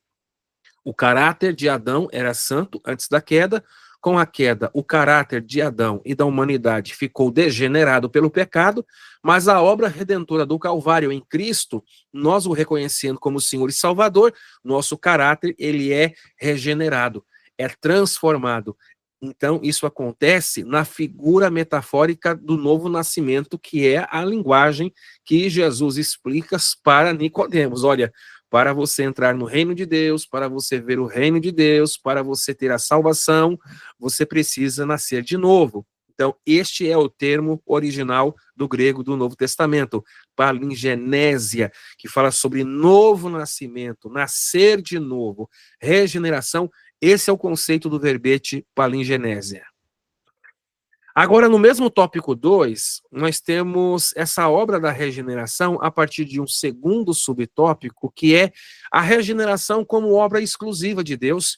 O caráter de Adão era santo antes da queda. Com a queda, o caráter de Adão e da humanidade ficou degenerado pelo pecado, mas a obra redentora do Calvário em Cristo, nós o reconhecendo como Senhor e Salvador, nosso caráter, ele é regenerado, é transformado. Então, isso acontece na figura metafórica do novo nascimento, que é a linguagem que Jesus explica para Nicodemos. Olha, para você entrar no reino de Deus, para você ver o reino de Deus, para você ter a salvação, você precisa nascer de novo. Então, este é o termo original do grego do Novo Testamento, palingenésia, que fala sobre novo nascimento, nascer de novo, regeneração. Esse é o conceito do verbete palingenésia. Agora, no mesmo tópico 2, nós temos essa obra da regeneração a partir de um segundo subtópico, que é a regeneração como obra exclusiva de Deus.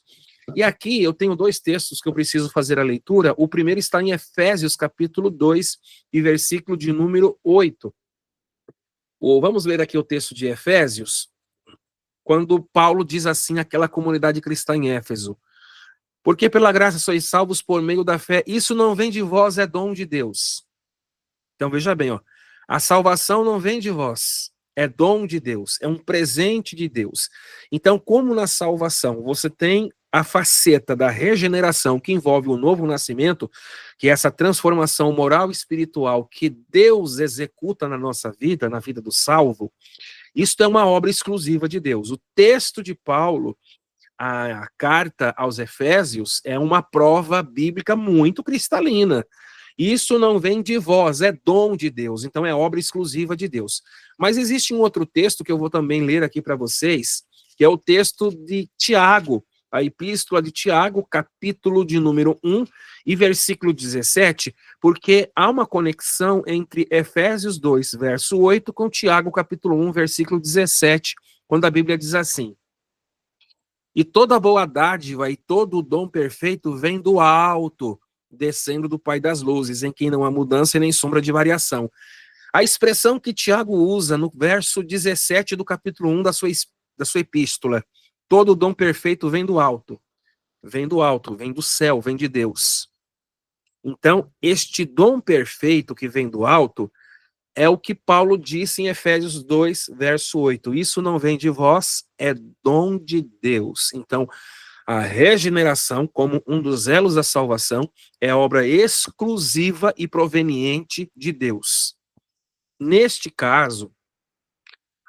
E aqui eu tenho dois textos que eu preciso fazer a leitura. O primeiro está em Efésios, capítulo 2, e versículo de número 8. Vamos ler aqui o texto de Efésios, quando Paulo diz assim àquela comunidade cristã em Éfeso: porque pela graça sois salvos por meio da fé, isso não vem de vós, é dom de Deus. Então veja bem, a salvação não vem de vós, é dom de Deus, é um presente de Deus. Então, como na salvação você tem a faceta da regeneração, que envolve o novo nascimento, que é essa transformação moral e espiritual que Deus executa na nossa vida, na vida do salvo, isso é uma obra exclusiva de Deus. O texto de Paulo, a carta aos Efésios, é uma prova bíblica muito cristalina. Isso não vem de vós, é dom de Deus, então é obra exclusiva de Deus. Mas existe um outro texto que eu vou também ler aqui para vocês, que é o texto de Tiago, a epístola de Tiago, capítulo de número 1 e versículo 17, porque há uma conexão entre Efésios 2, verso 8, com Tiago, capítulo 1, versículo 17, quando a Bíblia diz assim: e toda boa dádiva e todo o dom perfeito vem do alto, descendo do Pai das luzes, em quem não há mudança e nem sombra de variação. A expressão que Tiago usa no verso 17 do capítulo 1 da sua epístola, Todo dom perfeito vem do alto, vem do céu, vem de Deus. Então, este dom perfeito que vem do alto é o que Paulo disse em Efésios 2, verso 8. Isso não vem de vós, é dom de Deus. Então, a regeneração, como um dos elos da salvação, é obra exclusiva e proveniente de Deus. Neste caso,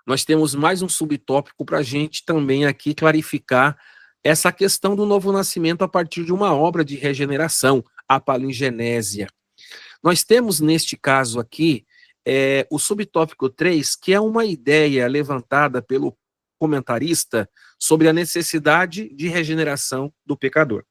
nós temos mais um subtópico para a gente também aqui clarificar essa questão do novo nascimento a partir de uma obra de regeneração, a palingenésia. Nós temos neste caso aqui o subtópico 3, que é uma ideia levantada pelo comentarista sobre a necessidade de regeneração do pecador.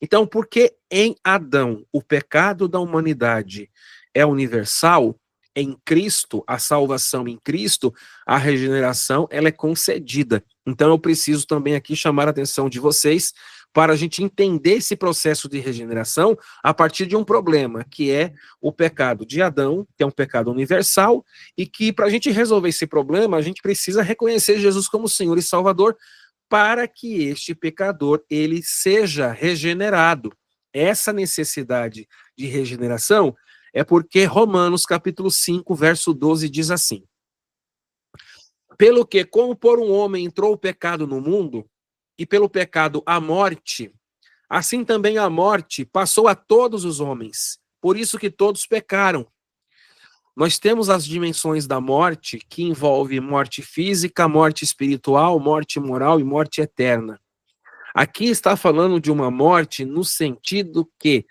Então, porque em Adão o pecado da humanidade é universal, em Cristo, a salvação em Cristo, a regeneração, ela é concedida. Então, eu preciso também aqui chamar a atenção de vocês para a gente entender esse processo de regeneração a partir de um problema, que é o pecado de Adão, que é um pecado universal, e que, para a gente resolver esse problema, a gente precisa reconhecer Jesus como Senhor e Salvador, para que este pecador ele seja regenerado. Essa necessidade de regeneração é porque Romanos capítulo 5, verso 12 diz assim: pelo que, como por um homem entrou o pecado no mundo, e pelo pecado a morte, assim também a morte passou a todos os homens, por isso que todos pecaram. Nós temos as dimensões da morte, que envolve morte física, morte espiritual, morte moral e morte eterna. Aqui está falando de uma morte no sentido que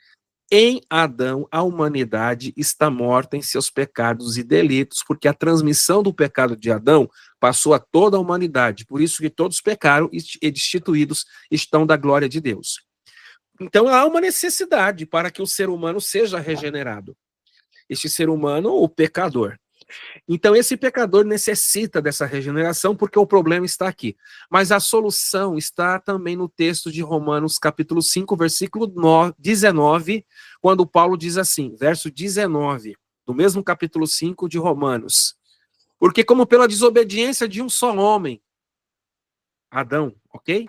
em Adão a humanidade está morta em seus pecados e delitos, porque a transmissão do pecado de Adão passou a toda a humanidade, por isso que todos pecaram e destituídos estão da glória de Deus. Então há uma necessidade para que o ser humano seja regenerado. Este ser humano, o pecador. Então, esse pecador necessita dessa regeneração porque o problema está aqui. Mas a solução está também no texto de Romanos, capítulo 5, versículo 19, quando Paulo diz assim, verso 19, do mesmo capítulo 5 de Romanos. Porque como pela desobediência de um só homem, Adão, ok?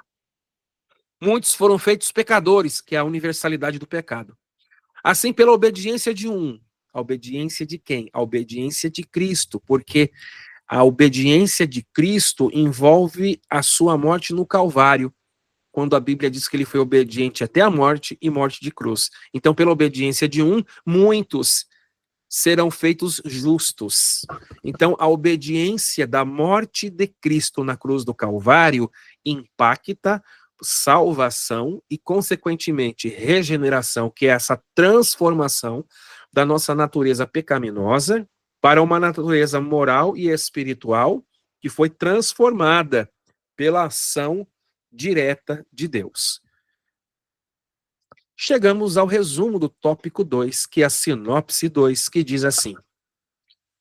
Muitos foram feitos pecadores, que é a universalidade do pecado. Assim, pela obediência de um, a obediência de quem? A obediência de Cristo, porque a obediência de Cristo envolve a sua morte no Calvário, quando a Bíblia diz que ele foi obediente até a morte e morte de cruz. Então, pela obediência de um, muitos serão feitos justos. Então, a obediência da morte de Cristo na cruz do Calvário impacta salvação e, consequentemente, regeneração, que é essa transformação da nossa natureza pecaminosa para uma natureza moral e espiritual que foi transformada pela ação direta de Deus. Chegamos ao resumo do tópico 2, que é a sinopse 2, que diz assim: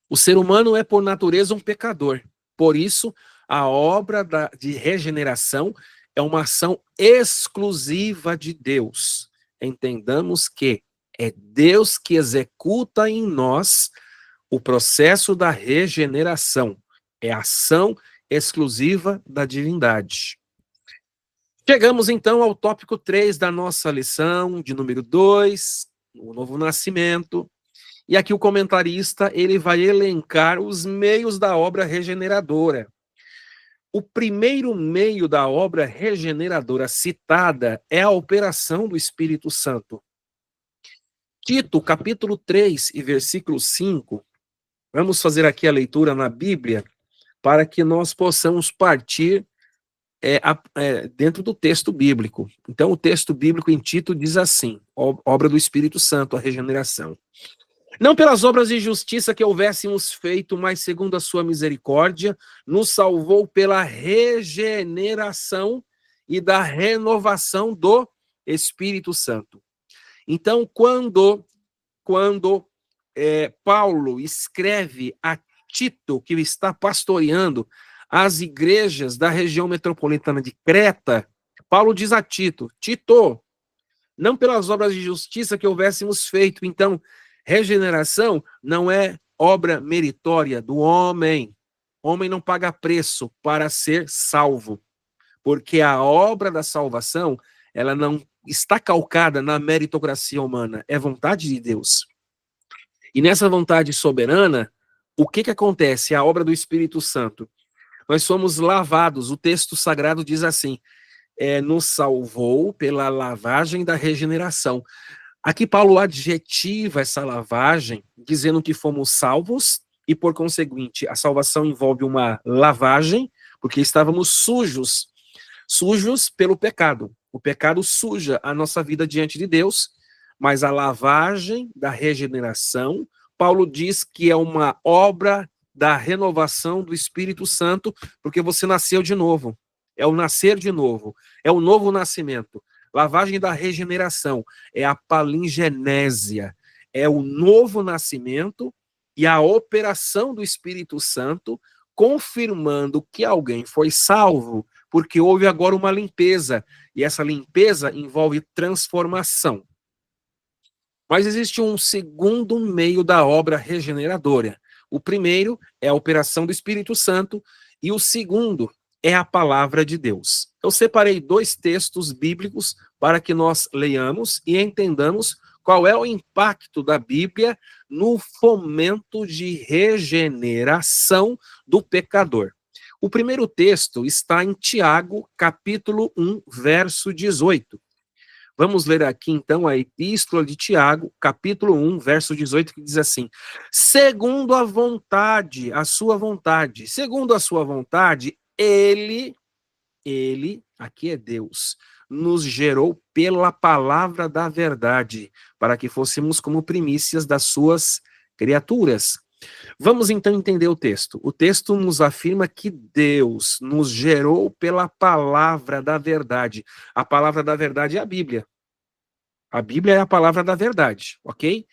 o ser humano é por natureza um pecador, por isso a obra de regeneração é uma ação exclusiva de Deus. Entendamos que é Deus que executa em nós o processo da regeneração. É ação exclusiva da divindade. Chegamos então ao tópico 3 da nossa lição, de número 2, o novo nascimento. E aqui o comentarista ele vai elencar os meios da obra regeneradora. O primeiro meio da obra regeneradora citada é a operação do Espírito Santo. Tito, capítulo 3 e versículo 5. Vamos fazer aqui a leitura na Bíblia para que nós possamos partir dentro do texto bíblico. Então, o texto bíblico em Tito diz assim, obra do Espírito Santo, a regeneração. Não pelas obras de justiça que houvéssemos feito, mas segundo a sua misericórdia, nos salvou pela regeneração e da renovação do Espírito Santo. Então, quando Paulo escreve a Tito, que está pastoreando as igrejas da região metropolitana de Creta, Paulo diz a Tito, Tito, não pelas obras de justiça que houvéssemos feito, então, regeneração não é obra meritória do homem. O homem não paga preço para ser salvo. porque a obra da salvação, ela não está calcada na meritocracia humana, é vontade de Deus. E nessa vontade soberana, o que acontece? A obra do Espírito Santo. Nós somos lavados, o texto sagrado diz assim, nos salvou pela lavagem da regeneração. Aqui Paulo adjetiva essa lavagem, dizendo que fomos salvos, e por conseguinte, a salvação envolve uma lavagem, porque estávamos sujos pelo pecado. O pecado suja a nossa vida diante de Deus, mas a lavagem da regeneração, Paulo diz que é uma obra da renovação do Espírito Santo, porque você nasceu de novo. É o nascer de novo, é o novo nascimento. Lavagem da regeneração é a palingenésia, é o novo nascimento e a operação do Espírito Santo confirmando que alguém foi salvo, porque houve agora uma limpeza, e essa limpeza envolve transformação. Mas existe um segundo meio da obra regeneradora. O primeiro é a operação do Espírito Santo, e o segundo é a palavra de Deus. Eu separei 2 textos bíblicos para que nós leiamos e entendamos qual é o impacto da Bíblia no fomento de regeneração do pecador. O primeiro texto está em Tiago, capítulo 1, verso 18. Vamos ler aqui, então, a epístola de Tiago, capítulo 1, verso 18, que diz assim: segundo a vontade, a sua vontade, segundo a sua vontade, ele, aqui é Deus, nos gerou pela palavra da verdade, para que fôssemos como primícias das suas criaturas. Vamos então entender o texto. O texto nos afirma que Deus nos gerou pela palavra da verdade. A palavra da verdade é a Bíblia. A Bíblia é a palavra da verdade, ok?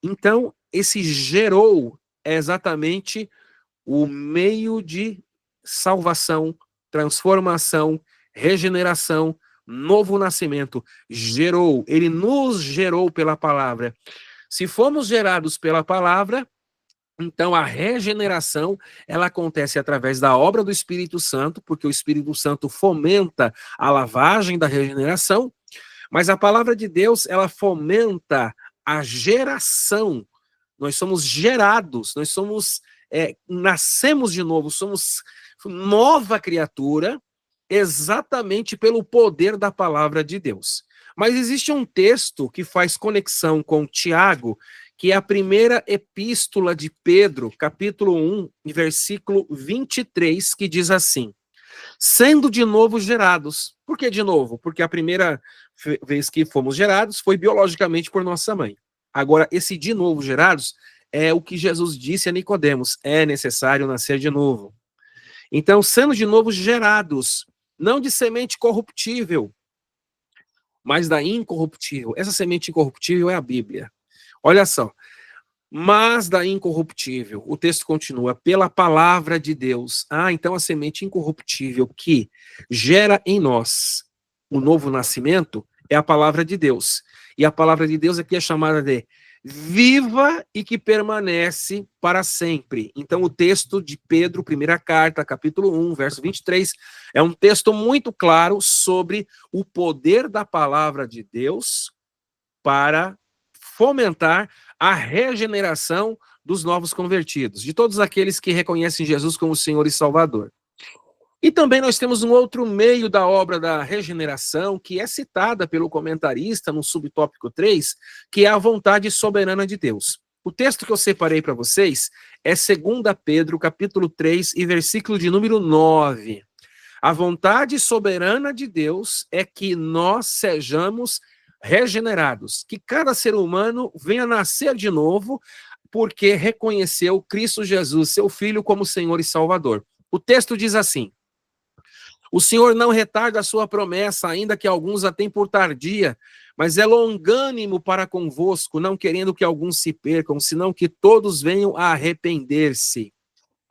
Então, esse gerou é exatamente o meio de salvação, transformação, regeneração, novo nascimento. Gerou, ele nos gerou pela palavra. Se fomos gerados pela palavra, então a regeneração, ela acontece através da obra do Espírito Santo, porque o Espírito Santo fomenta a lavagem da regeneração, mas a palavra de Deus, ela fomenta a geração. Nós somos gerados, nós somos, nascemos de novo, somos nova criatura, exatamente pelo poder da palavra de Deus. Mas existe um texto que faz conexão com Tiago, que é a primeira epístola de Pedro, capítulo 1, versículo 23, que diz assim: sendo de novo gerados. Por que de novo? Porque a primeira vez que fomos gerados foi biologicamente por nossa mãe. Agora, esse de novo gerados é o que Jesus disse a Nicodemos: é necessário nascer de novo. Então, sendo de novo gerados, não de semente corruptível, mas da incorruptível. Essa semente incorruptível é a Bíblia. Olha só. Mas da incorruptível, o texto continua, pela palavra de Deus. Então a semente incorruptível que gera em nós o novo nascimento é a palavra de Deus. E a palavra de Deus aqui é chamada de viva e que permanece para sempre. Então o texto de Pedro, primeira carta, capítulo 1, verso 23, é um texto muito claro sobre o poder da palavra de Deus para fomentar a regeneração dos novos convertidos, de todos aqueles que reconhecem Jesus como Senhor e Salvador. E também nós temos um outro meio da obra da regeneração, que é citada pelo comentarista no subtópico 3, que é a vontade soberana de Deus. O texto que eu separei para vocês é 2 Pedro, capítulo 3, e versículo de número 9. A vontade soberana de Deus é que nós sejamos regenerados, que cada ser humano venha nascer de novo, porque reconheceu Cristo Jesus, seu Filho, como Senhor e Salvador. O texto diz assim: o Senhor não retarda a sua promessa, ainda que alguns a tenham por tardia, mas é longânimo para convosco, não querendo que alguns se percam, senão que todos venham a arrepender-se.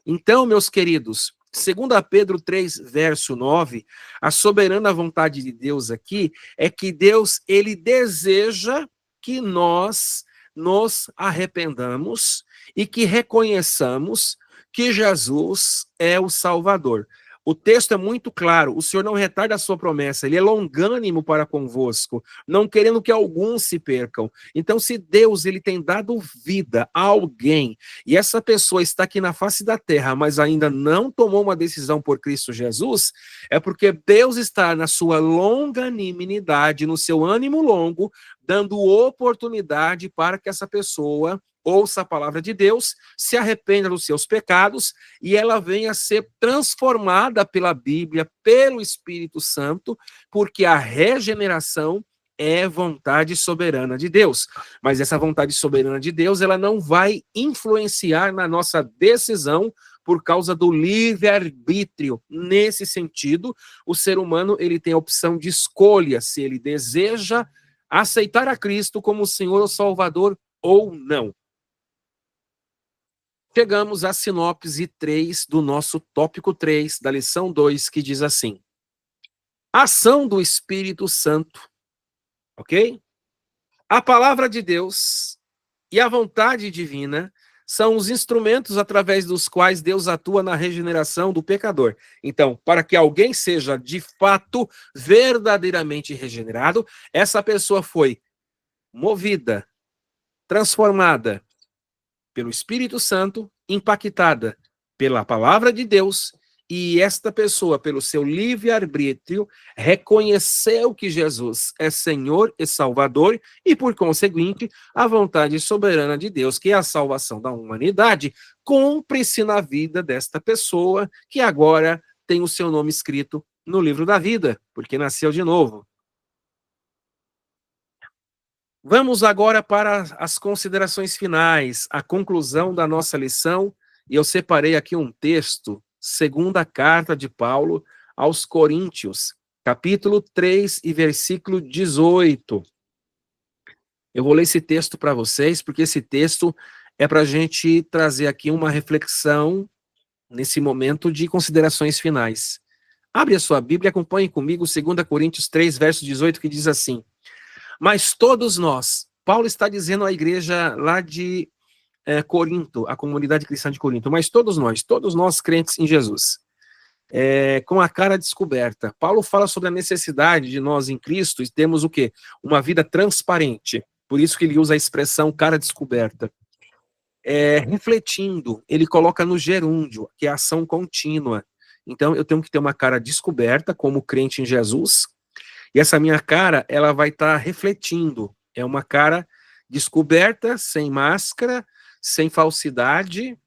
Então, meus queridos, 2 Pedro 3, verso 9, a soberana vontade de Deus aqui é que Deus, ele deseja que nós nos arrependamos e que reconheçamos que Jesus é o Salvador. O texto é muito claro, o Senhor não retarda a sua promessa, ele é longânimo para convosco, não querendo que alguns se percam. Então, se Deus ele tem dado vida a alguém, e essa pessoa está aqui na face da terra, mas ainda não tomou uma decisão por Cristo Jesus, é porque Deus está na sua longanimidade, no seu ânimo longo, dando oportunidade para que essa pessoa ouça a palavra de Deus, se arrependa dos seus pecados e ela venha a ser transformada pela Bíblia, pelo Espírito Santo, porque a regeneração é vontade soberana de Deus. Mas essa vontade soberana de Deus, ela não vai influenciar na nossa decisão por causa do livre-arbítrio. Nesse sentido, o ser humano ele tem a opção de escolha se ele deseja aceitar a Cristo como Senhor ou Salvador ou não. Chegamos à sinopse 3 do nosso tópico 3 da lição 2, que diz assim: ação do Espírito Santo, ok? A palavra de Deus e a vontade divina são os instrumentos através dos quais Deus atua na regeneração do pecador. Então, para que alguém seja de fato verdadeiramente regenerado, essa pessoa foi movida, transformada pelo Espírito Santo, impactada pela palavra de Deus, e esta pessoa, pelo seu livre-arbítrio, reconheceu que Jesus é Senhor e Salvador, e, por conseguinte, a vontade soberana de Deus, que é a salvação da humanidade, cumpre-se na vida desta pessoa, que agora tem o seu nome escrito no livro da vida, porque nasceu de novo. Vamos agora para as considerações finais, a conclusão da nossa lição, e eu separei aqui um texto, segunda carta de Paulo aos Coríntios, capítulo 3 e versículo 18. Eu vou ler esse texto para vocês, porque esse texto é para a gente trazer aqui uma reflexão nesse momento de considerações finais. Abre a sua Bíblia e acompanhe comigo 2 Coríntios 3, verso 18, que diz assim: mas todos nós, Paulo está dizendo à igreja lá de Corinto, a comunidade cristã de Corinto, mas todos nós crentes em Jesus, com a cara descoberta. Paulo fala sobre a necessidade de nós em Cristo termos o quê? Uma vida transparente. Por isso que ele usa a expressão cara descoberta. Refletindo, ele coloca no gerúndio, que é a ação contínua. Então, eu tenho que ter uma cara descoberta como crente em Jesus. E essa minha cara, ela vai estar refletindo. É uma cara descoberta, sem máscara, sem falsidade,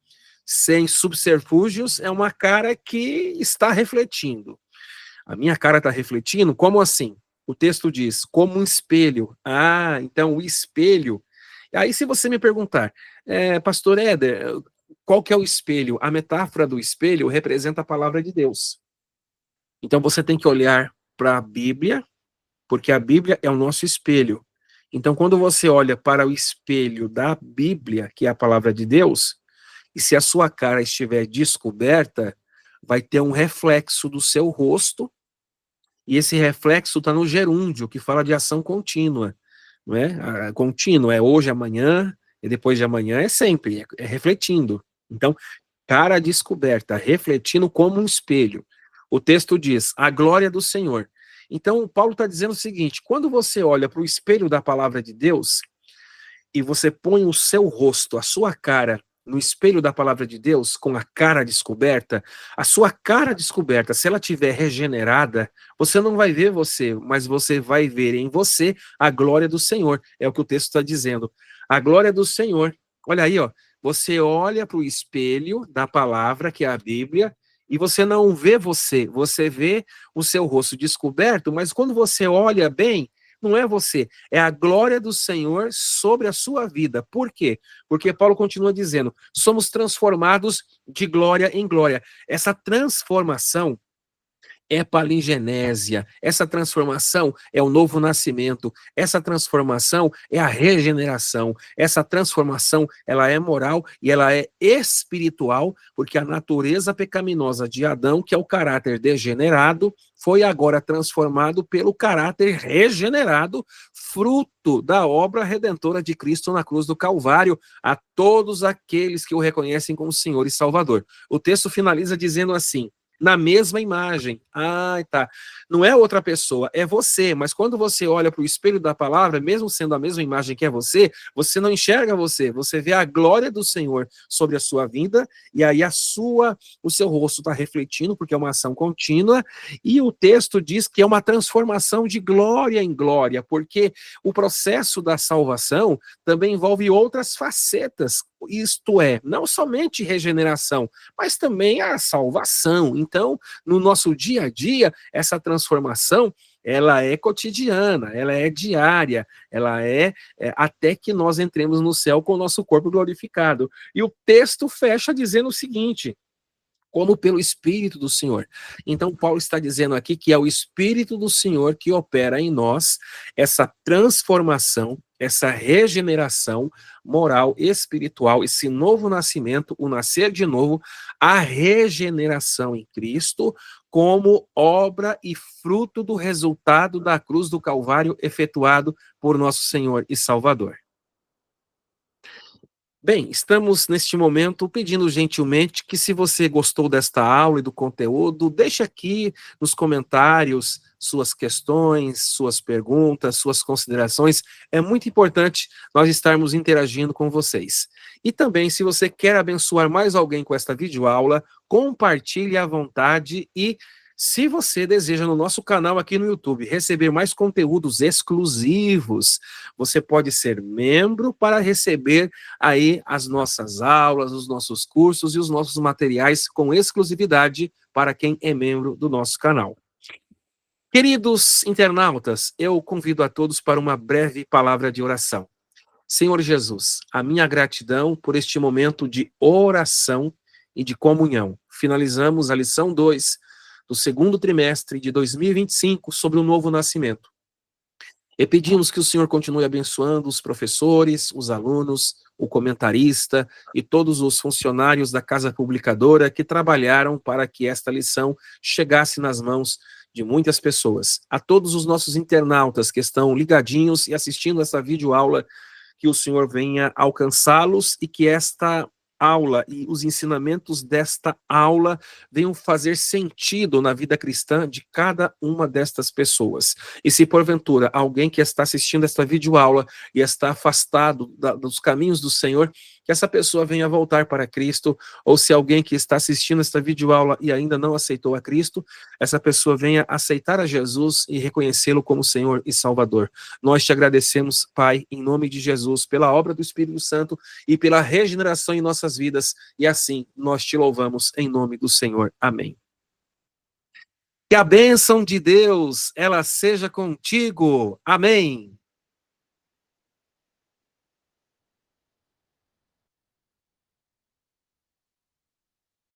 sem subterfúgios. É uma cara que está refletindo. A minha cara está refletindo? Como assim? O texto diz, como um espelho. Ah, então o espelho. Aí se você me perguntar, pastor Éder, qual que é o espelho? A metáfora do espelho representa a palavra de Deus. Então você tem que olhar para a Bíblia, porque a Bíblia é o nosso espelho. Então, quando você olha para o espelho da Bíblia, que é a palavra de Deus, e se a sua cara estiver descoberta, vai ter um reflexo do seu rosto, e esse reflexo está no gerúndio, que fala de ação contínua, não é? Contínua é hoje, amanhã, e depois de amanhã é sempre, é refletindo. Então, cara descoberta, refletindo como um espelho. O texto diz, a glória do Senhor. Então, Paulo está dizendo o seguinte, quando você olha para o espelho da palavra de Deus, e você põe o seu rosto, a sua cara, no espelho da palavra de Deus, com a cara descoberta, a sua cara descoberta, se ela estiver regenerada, você não vai ver você, mas você vai ver em você a glória do Senhor. É o que o texto está dizendo. A glória do Senhor. Olha aí, ó. Você olha para o espelho da palavra, que é a Bíblia, e você não vê você, você vê o seu rosto descoberto, mas quando você olha bem, não é você, é a glória do Senhor sobre a sua vida. Por quê? Porque Paulo continua dizendo, somos transformados de glória em glória. Essa transformação é palingenésia, essa transformação é o novo nascimento, essa transformação é a regeneração, essa transformação ela é moral e ela é espiritual, porque a natureza pecaminosa de Adão, que é o caráter degenerado, foi agora transformado pelo caráter regenerado, fruto da obra redentora de Cristo na cruz do Calvário, a todos aqueles que o reconhecem como Senhor e Salvador. O texto finaliza dizendo assim, Na mesma imagem. Ah, tá. Não é outra pessoa, é você. Mas quando você olha para o espelho da palavra, mesmo sendo a mesma imagem que é você não enxerga você. Você vê a glória do Senhor sobre a sua vida, e aí o seu rosto está refletindo, porque é uma ação contínua, e o texto diz que é uma transformação de glória em glória, porque o processo da salvação também envolve outras facetas, isto é, não somente regeneração, mas também a salvação. Então, no nosso dia a dia, essa transformação, ela é cotidiana, ela é diária, ela é até que nós entremos no céu com o nosso corpo glorificado. E o texto fecha dizendo o seguinte: como pelo Espírito do Senhor. Então, Paulo está dizendo aqui que é o Espírito do Senhor que opera em nós essa transformação, essa regeneração moral, espiritual, esse novo nascimento, o nascer de novo, a regeneração em Cristo, como obra e fruto do resultado da cruz do Calvário efetuado por nosso Senhor e Salvador. Bem, estamos neste momento pedindo gentilmente que, se você gostou desta aula e do conteúdo, deixe aqui nos comentários suas questões, suas perguntas, suas considerações. É muito importante nós estarmos interagindo com vocês. E também, se você quer abençoar mais alguém com esta videoaula, compartilhe à vontade. E se você deseja, no nosso canal aqui no YouTube, receber mais conteúdos exclusivos, você pode ser membro para receber aí as nossas aulas, os nossos cursos e os nossos materiais com exclusividade para quem é membro do nosso canal. Queridos internautas, eu convido a todos para uma breve palavra de oração. Senhor Jesus, a minha gratidão por este momento de oração e de comunhão. Finalizamos a lição 2 do segundo trimestre de 2025 sobre o novo nascimento. E pedimos que o Senhor continue abençoando os professores, os alunos, o comentarista e todos os funcionários da Casa Publicadora que trabalharam para que esta lição chegasse nas mãos de muitas pessoas. A todos os nossos internautas que estão ligadinhos e assistindo essa videoaula, que o Senhor venha alcançá-los e que esta aula e os ensinamentos desta aula venham fazer sentido na vida cristã de cada uma destas pessoas. E se porventura alguém que está assistindo esta videoaula e está afastado dos caminhos do Senhor, que essa pessoa venha voltar para Cristo, ou se alguém que está assistindo esta videoaula e ainda não aceitou a Cristo, essa pessoa venha aceitar a Jesus e reconhecê-lo como Senhor e Salvador. Nós te agradecemos, Pai, em nome de Jesus, pela obra do Espírito Santo e pela regeneração em nossas vidas, e assim nós te louvamos em nome do Senhor. Amém. Que a bênção de Deus, ela seja contigo. Amém.